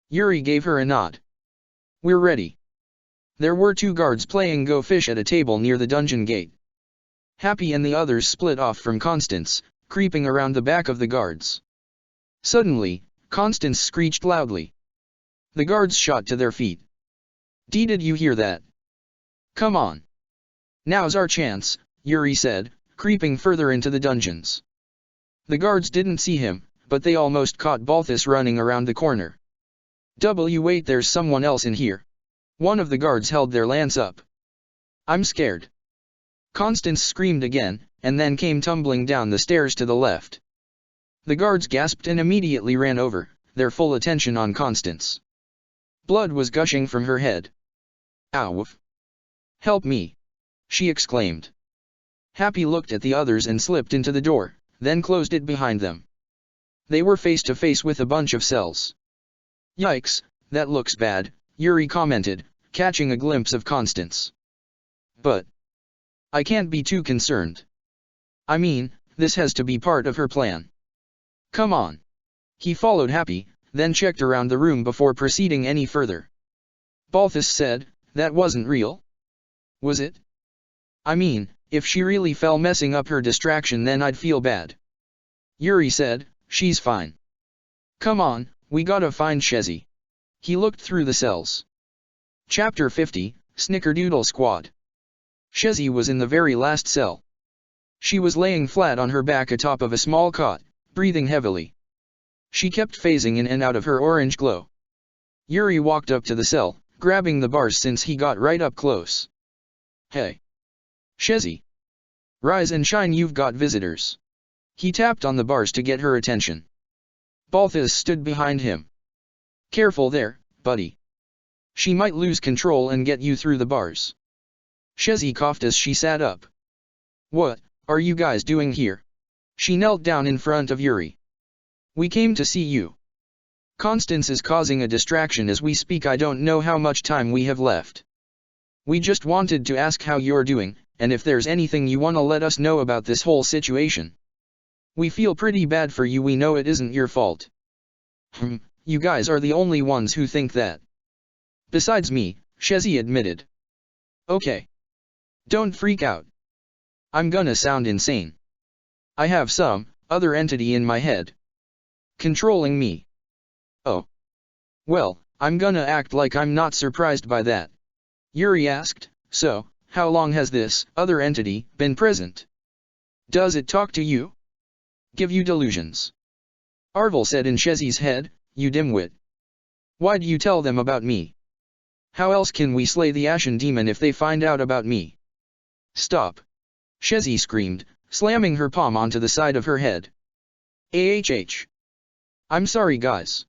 Yuri gave her a nod. We're ready. There were 2 guards playing Go Fish at a table near the dungeon gate. Happy and the others split off from Constance, creeping around the back of the guards. Suddenly, Constance screeched loudly. The guards shot to their feet. Did you hear that? Come on. Now's our chance, Yuri said, creeping further into the dungeons. The guards didn't see him, but they almost caught Balthus running around the corner. Wait, there's someone else in here. One of the guards held their lance up. I'm scared. Constance screamed again, and then came tumbling down the stairs to the left. The guards gasped and immediately ran over, their full attention on Constance. Blood was gushing from her head. Ow! Help me! She exclaimed. Happy looked at the others and slipped into the door, then closed it behind them. They were face to face with a bunch of cells. Yikes, that looks bad, Yuri commented, catching a glimpse of Constance. But I can't be too concerned. I mean, this has to be part of her plan. Come on. He followed Happy, then checked around the room before proceeding any further. Balthus said, that wasn't real? Was it? I mean, If she really fell messing up her distraction, then I'd feel bad. Yuri said, she's fine. Come on, we gotta find Shezi. He looked through the cells. Chapter 50, Snickerdoodle Squad. Shezi was in the very last cell. She was laying flat on her back atop of a small cot, breathing heavily. She kept phasing in and out of her orange glow. Yuri walked up to the cell, grabbing the bars since he got right up close. Hey! Shezi! Rise and shine, you've got visitors. He tapped on the bars to get her attention. Balthus stood behind him. Careful there, buddy. She might lose control and get you through the bars. Shezi coughed as she sat up. What are you guys doing here? She knelt down in front of Yuri. We came to see you. Constance is causing a distraction as we speak. I don't know how much time we have left. We just wanted to ask how you're doing, and if there's anything you want to let us know about this whole situation. We feel pretty bad for you. We know it isn't your fault. You guys are the only ones who think that. Besides me, Shezi admitted. Okay. Don't freak out. I'm gonna sound insane. I have some other entity in my head. Controlling me. Oh. Well, I'm gonna act like I'm not surprised by that. Yuri asked, so, how long has this other entity been present? Does it talk to you? Give you delusions? Arvel said in Shezi's head, you dimwit. Why'd you tell them about me? How else can we slay the Ashen Demon if they find out about me? Stop! Shezi screamed, slamming her palm onto the side of her head. AHH. I'm sorry guys.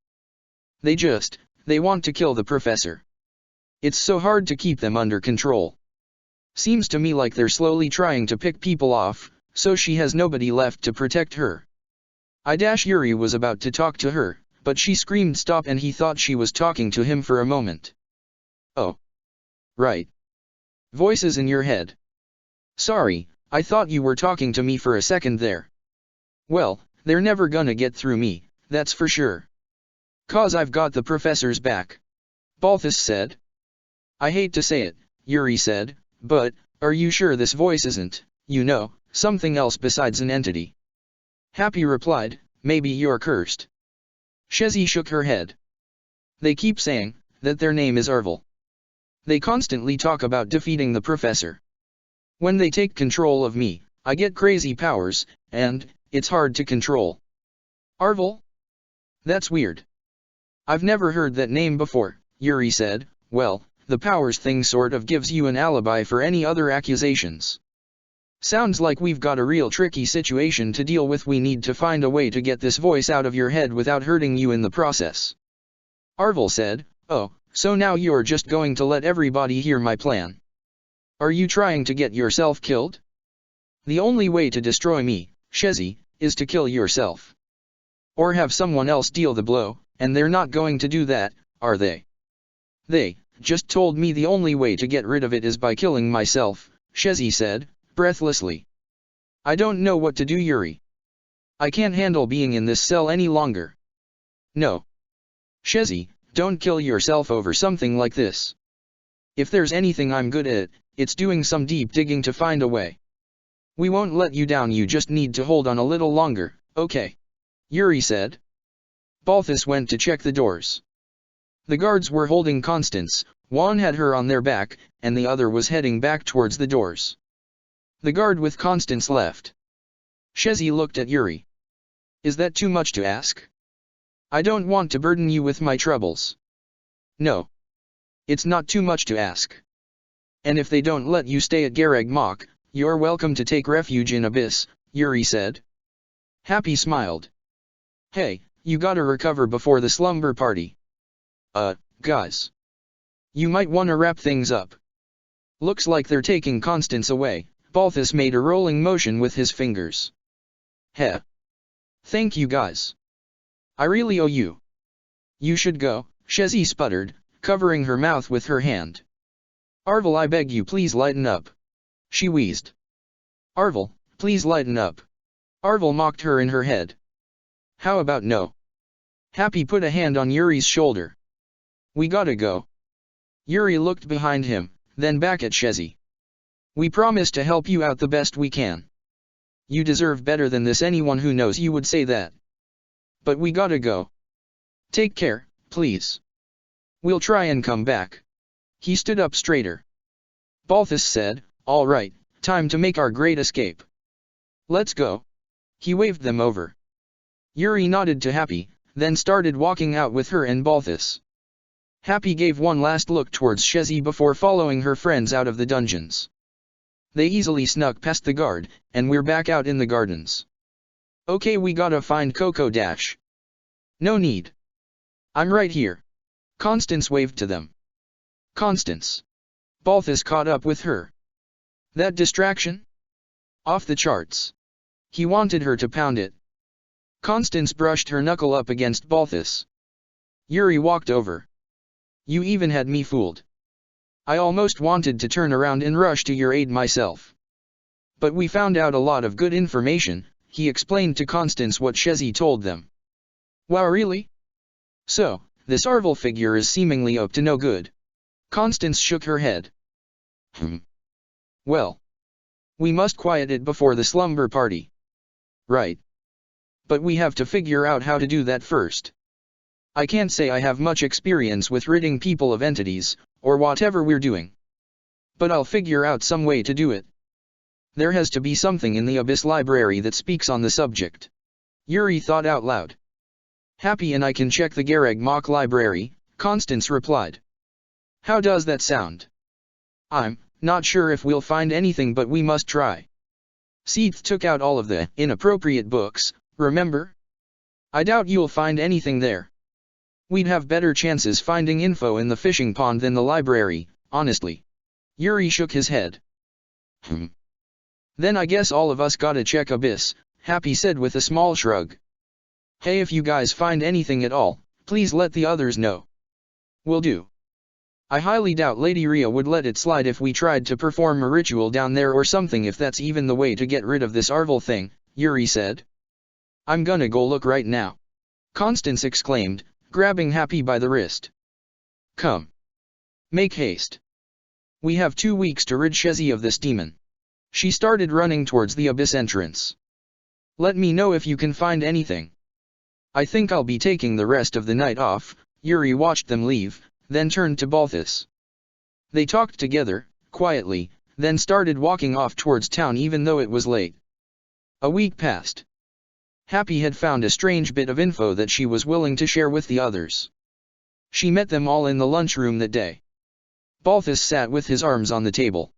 They want to kill the professor. It's so hard to keep them under control. Seems to me like they're slowly trying to pick people off, so she has nobody left to protect her. Yuri was about to talk to her, but she screamed stop and he thought she was talking to him for a moment. Oh. Right. Voices in your head. Sorry, I thought you were talking to me for a second there. Well, they're never gonna get through me, that's for sure. 'Cause I've got the professor's back. Balthus said. I hate to say it, Yuri said, but, are you sure this voice isn't, something else besides an entity? Happy replied, maybe you're cursed. Shezi shook her head. They keep saying that their name is Arvel. They constantly talk about defeating the professor. When they take control of me, I get crazy powers, and it's hard to control. Arvel? That's weird. I've never heard that name before, Yuri said. Well, the powers thing sort of gives you an alibi for any other accusations. Sounds like we've got a real tricky situation to deal with. We need to find a way to get this voice out of your head without hurting you in the process. Arvel said, oh, so now you're just going to let everybody hear my plan. Are you trying to get yourself killed? The only way to destroy me, Shezi, is to kill yourself. Or have someone else deal the blow, and they're not going to do that, are they? They just told me the only way to get rid of it is by killing myself, Shezi said, breathlessly. I don't know what to do, Yuri. I can't handle being in this cell any longer. No. Shezi, don't kill yourself over something like this. If there's anything I'm good at, it's doing some deep digging to find a way. We won't let you down, you just need to hold on a little longer, okay? Yuri said. Balthus went to check the doors. The guards were holding Constance, one had her on their back, and the other was heading back towards the doors. The guard with Constance left. Shezi looked at Yuri. Is that too much to ask? I don't want to burden you with my troubles. No. It's not too much to ask. And if they don't let you stay at Gareg Mach, you're welcome to take refuge in Abyss, Yuri said. Happy smiled. Hey, you gotta recover before the slumber party. Guys. You might wanna wrap things up. Looks like they're taking Constance away. Balthus made a rolling motion with his fingers. Heh. Thank you guys. I really owe you. You should go, Shezi sputtered, covering her mouth with her hand. Arvel, I beg you please lighten up. She wheezed. Arvel, please lighten up. Arvel mocked her in her head. How about no? Happy put a hand on Yuri's shoulder. We gotta go. Yuri looked behind him, then back at Shezi. We promise to help you out the best we can. You deserve better than this, anyone who knows you would say that. But we gotta go. Take care, please. We'll try and come back. He stood up straighter. Balthus said, all right, time to make our great escape. Let's go. He waved them over. Yuri nodded to Happy, then started walking out with her and Balthus. Happy gave one last look towards Shezi before following her friends out of the dungeons. They easily snuck past the guard, and we're back out in the gardens. Okay, we gotta find Coco Dash. No need. I'm right here. Constance waved to them. Constance. Balthus caught up with her. That distraction? Off the charts. He wanted her to pound it. Constance brushed her knuckle up against Balthus. Yuri walked over. You even had me fooled. I almost wanted to turn around and rush to your aid myself. But we found out a lot of good information, he explained to Constance what Shezi told them. Wow, really? So, this Arvel figure is seemingly up to no good. Constance shook her head. Well. We must quiet it before the slumber party. Right. But we have to figure out how to do that first. I can't say I have much experience with ridding people of entities, or whatever we're doing. But I'll figure out some way to do it. There has to be something in the Abyss Library that speaks on the subject. Yuri thought out loud. Happy and I can check the Gareg Mock Library, Constance replied. How does that sound? I'm not sure if we'll find anything, but we must try. Seath took out all of the inappropriate books, remember? I doubt you'll find anything there. We'd have better chances finding info in the fishing pond than the library, honestly. Yuri shook his head. Then I guess all of us gotta check Abyss, Happy said with a small shrug. Hey, if you guys find anything at all, please let the others know. Will do. I highly doubt Lady Rhea would let it slide if we tried to perform a ritual down there or something, if that's even the way to get rid of this Arvel thing, Yuri said. I'm gonna go look right now. Constance exclaimed, grabbing Happy by the wrist. Come. Make haste. We have 2 weeks to rid Shezi of this demon. She started running towards the Abyss entrance. Let me know if you can find anything. I think I'll be taking the rest of the night off. Yuri watched them leave, then turned to Balthus. They talked together, quietly, then started walking off towards town even though it was late. A week passed. Happy had found a strange bit of info that she was willing to share with the others. She met them all in the lunchroom that day. Balthus sat with his arms on the table.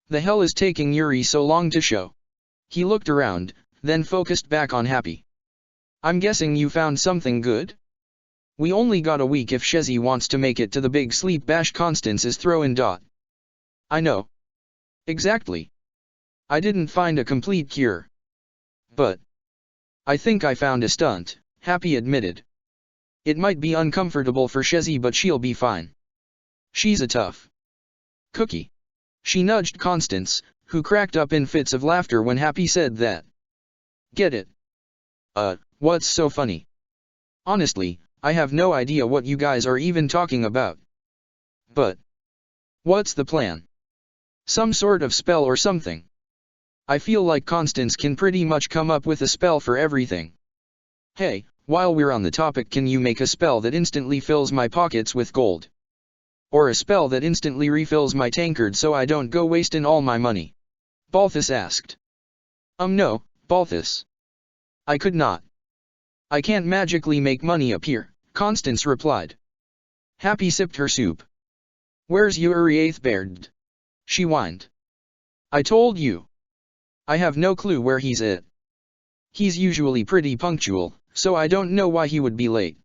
The hell is taking Yuri so long to show? He looked around, then focused back on Happy. I'm guessing you found something good? We only got a week if Shezi wants to make it to the big sleep bash, Constance is throwing. I know. Exactly. I didn't find a complete cure. But I think I found a stunt, Happy admitted. It might be uncomfortable for Shezi, but she'll be fine. She's a tough cookie. She nudged Constance, who cracked up in fits of laughter when Happy said that. Get it? What's so funny? Honestly, I have no idea what you guys are even talking about. But what's the plan? Some sort of spell or something? I feel like Constance can pretty much come up with a spell for everything. Hey, while we're on the topic, can you make a spell that instantly fills my pockets with gold? Or a spell that instantly refills my tankard so I don't go wasting all my money? Balthus asked. No, Balthus. I could not. I can't magically make money appear, Constance replied. Happy sipped her soup. Where's Yuri Athbard? She whined. I told you. I have no clue where he's at. He's usually pretty punctual, so I don't know why he would be late.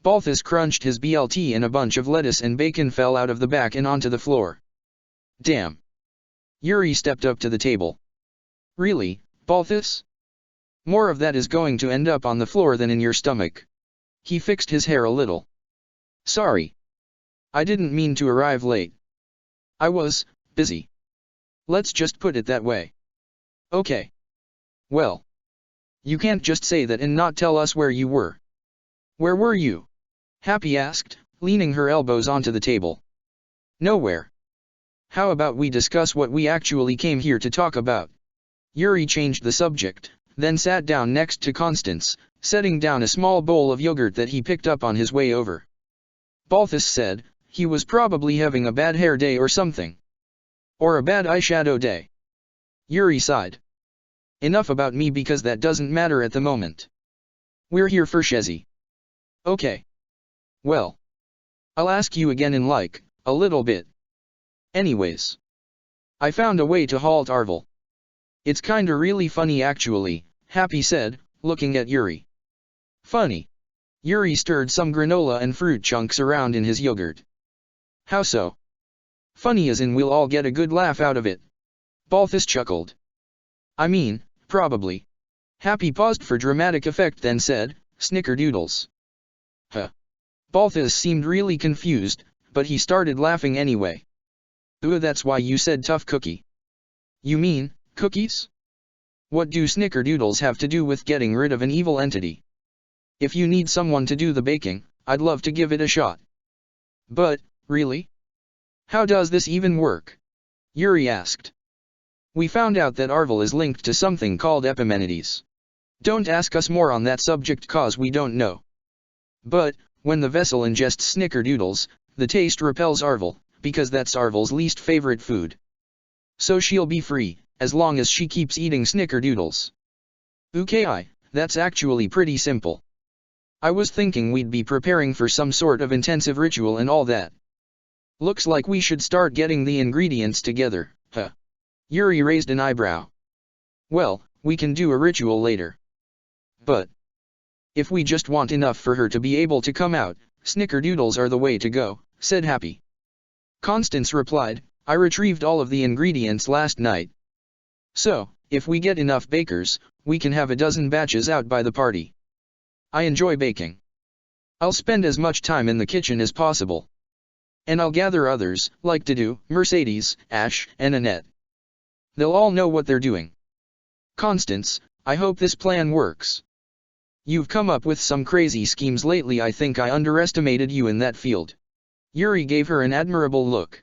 Balthus crunched his BLT and a bunch of lettuce and bacon fell out of the back and onto the floor. Damn. Yuri stepped up to the table. Really, Balthus? More of that is going to end up on the floor than in your stomach. He fixed his hair a little. Sorry. I didn't mean to arrive late. I was busy. Let's just put it that way. Okay. Well. You can't just say that and not tell us where you were. Where were you? Happy asked, leaning her elbows onto the table. Nowhere. How about we discuss what we actually came here to talk about? Yuri changed the subject, then sat down next to Constance, setting down a small bowl of yogurt that he picked up on his way over. Balthus said, he was probably having a bad hair day or something. Or a bad eyeshadow day. Yuri sighed. Enough about me because that doesn't matter at the moment. We're here for Shezi. Okay. Well. I'll ask you again in a little bit. Anyways. I found a way to halt Arvel. It's kinda really funny actually, Happy said, looking at Yuri. Funny. Yuri stirred some granola and fruit chunks around in his yogurt. How so? Funny as in we'll all get a good laugh out of it. Balthus chuckled. I mean, probably. Happy paused for dramatic effect then said, Snickerdoodles. Huh. Balthus seemed really confused, but he started laughing anyway. Ooh, that's why you said tough cookie. You mean, cookies? What do Snickerdoodles have to do with getting rid of an evil entity? If you need someone to do the baking, I'd love to give it a shot. But, really? How does this even work? Yuri asked. We found out that Arvel is linked to something called Epimenides. Don't ask us more on that subject cause we don't know. But, when the vessel ingests Snickerdoodles, the taste repels Arvel, because that's Arvel's least favorite food. So she'll be free, as long as she keeps eating Snickerdoodles. Okay, that's actually pretty simple. I was thinking we'd be preparing for some sort of intensive ritual and all that. Looks like we should start getting the ingredients together, huh? Yuri raised an eyebrow. Well, we can do a ritual later. But if we just want enough for her to be able to come out, Snickerdoodles are the way to go, said Happy. Constance replied, I retrieved all of the ingredients last night. So, if we get enough bakers, we can have a dozen batches out by the party. I enjoy baking. I'll spend as much time in the kitchen as possible. And I'll gather others, like Dudu, Mercedes, Ash, and Annette. They'll all know what they're doing. Constance, I hope this plan works. You've come up with some crazy schemes lately. I think I underestimated you in that field. Yuri gave her an admirable look.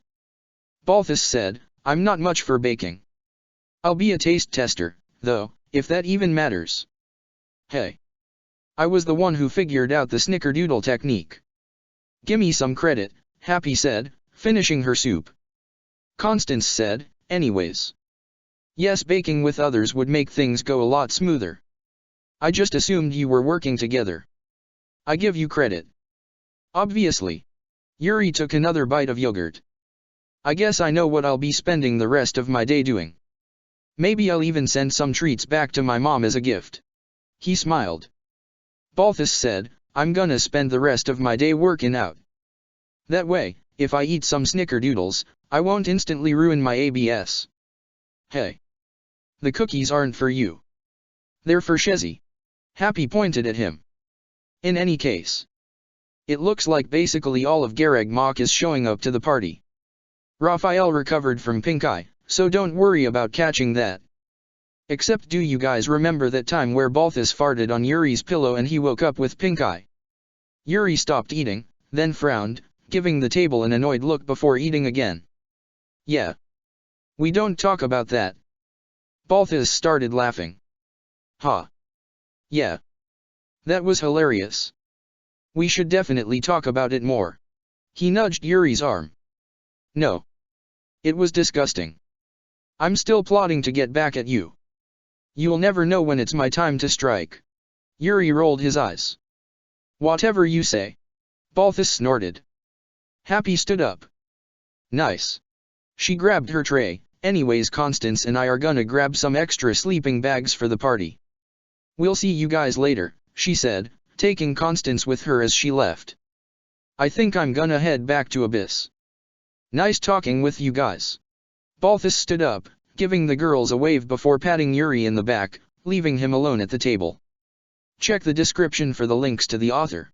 Balthus said, I'm not much for baking. I'll be a taste tester, though, if that even matters. Hey. I was the one who figured out the Snickerdoodle technique. Gimme some credit, Happy said, finishing her soup. Constance said, anyways. Yes, baking with others would make things go a lot smoother. I just assumed you were working together. I give you credit. Obviously. Yuri took another bite of yogurt. I guess I know what I'll be spending the rest of my day doing. Maybe I'll even send some treats back to my mom as a gift. He smiled. Balthus said, I'm gonna spend the rest of my day working out. That way, if I eat some Snickerdoodles, I won't instantly ruin my ABS. Hey. The cookies aren't for you. They're for Shezi. Happy pointed at him. In any case. It looks like basically all of Gareg Mach is showing up to the party. Raphael recovered from pink eye, so don't worry about catching that. Except do you guys remember that time where Balthus farted on Yuri's pillow and he woke up with pink eye? Yuri stopped eating, then frowned, giving the table an annoyed look before eating again. Yeah. We don't talk about that. Balthus started laughing. Huh. Yeah. That was hilarious. We should definitely talk about it more. He nudged Yuri's arm. No. It was disgusting. I'm still plotting to get back at you. You'll never know when it's my time to strike. Yuri rolled his eyes. Whatever you say. Balthus snorted. Happy stood up. Nice. She grabbed her tray. Anyways, Constance and I are gonna grab some extra sleeping bags for the party. We'll see you guys later, she said, taking Constance with her as she left. I think I'm gonna head back to Abyss. Nice talking with you guys. Balthus stood up, giving the girls a wave before patting Yuri in the back, leaving him alone at the table. Check the description for the links to the author.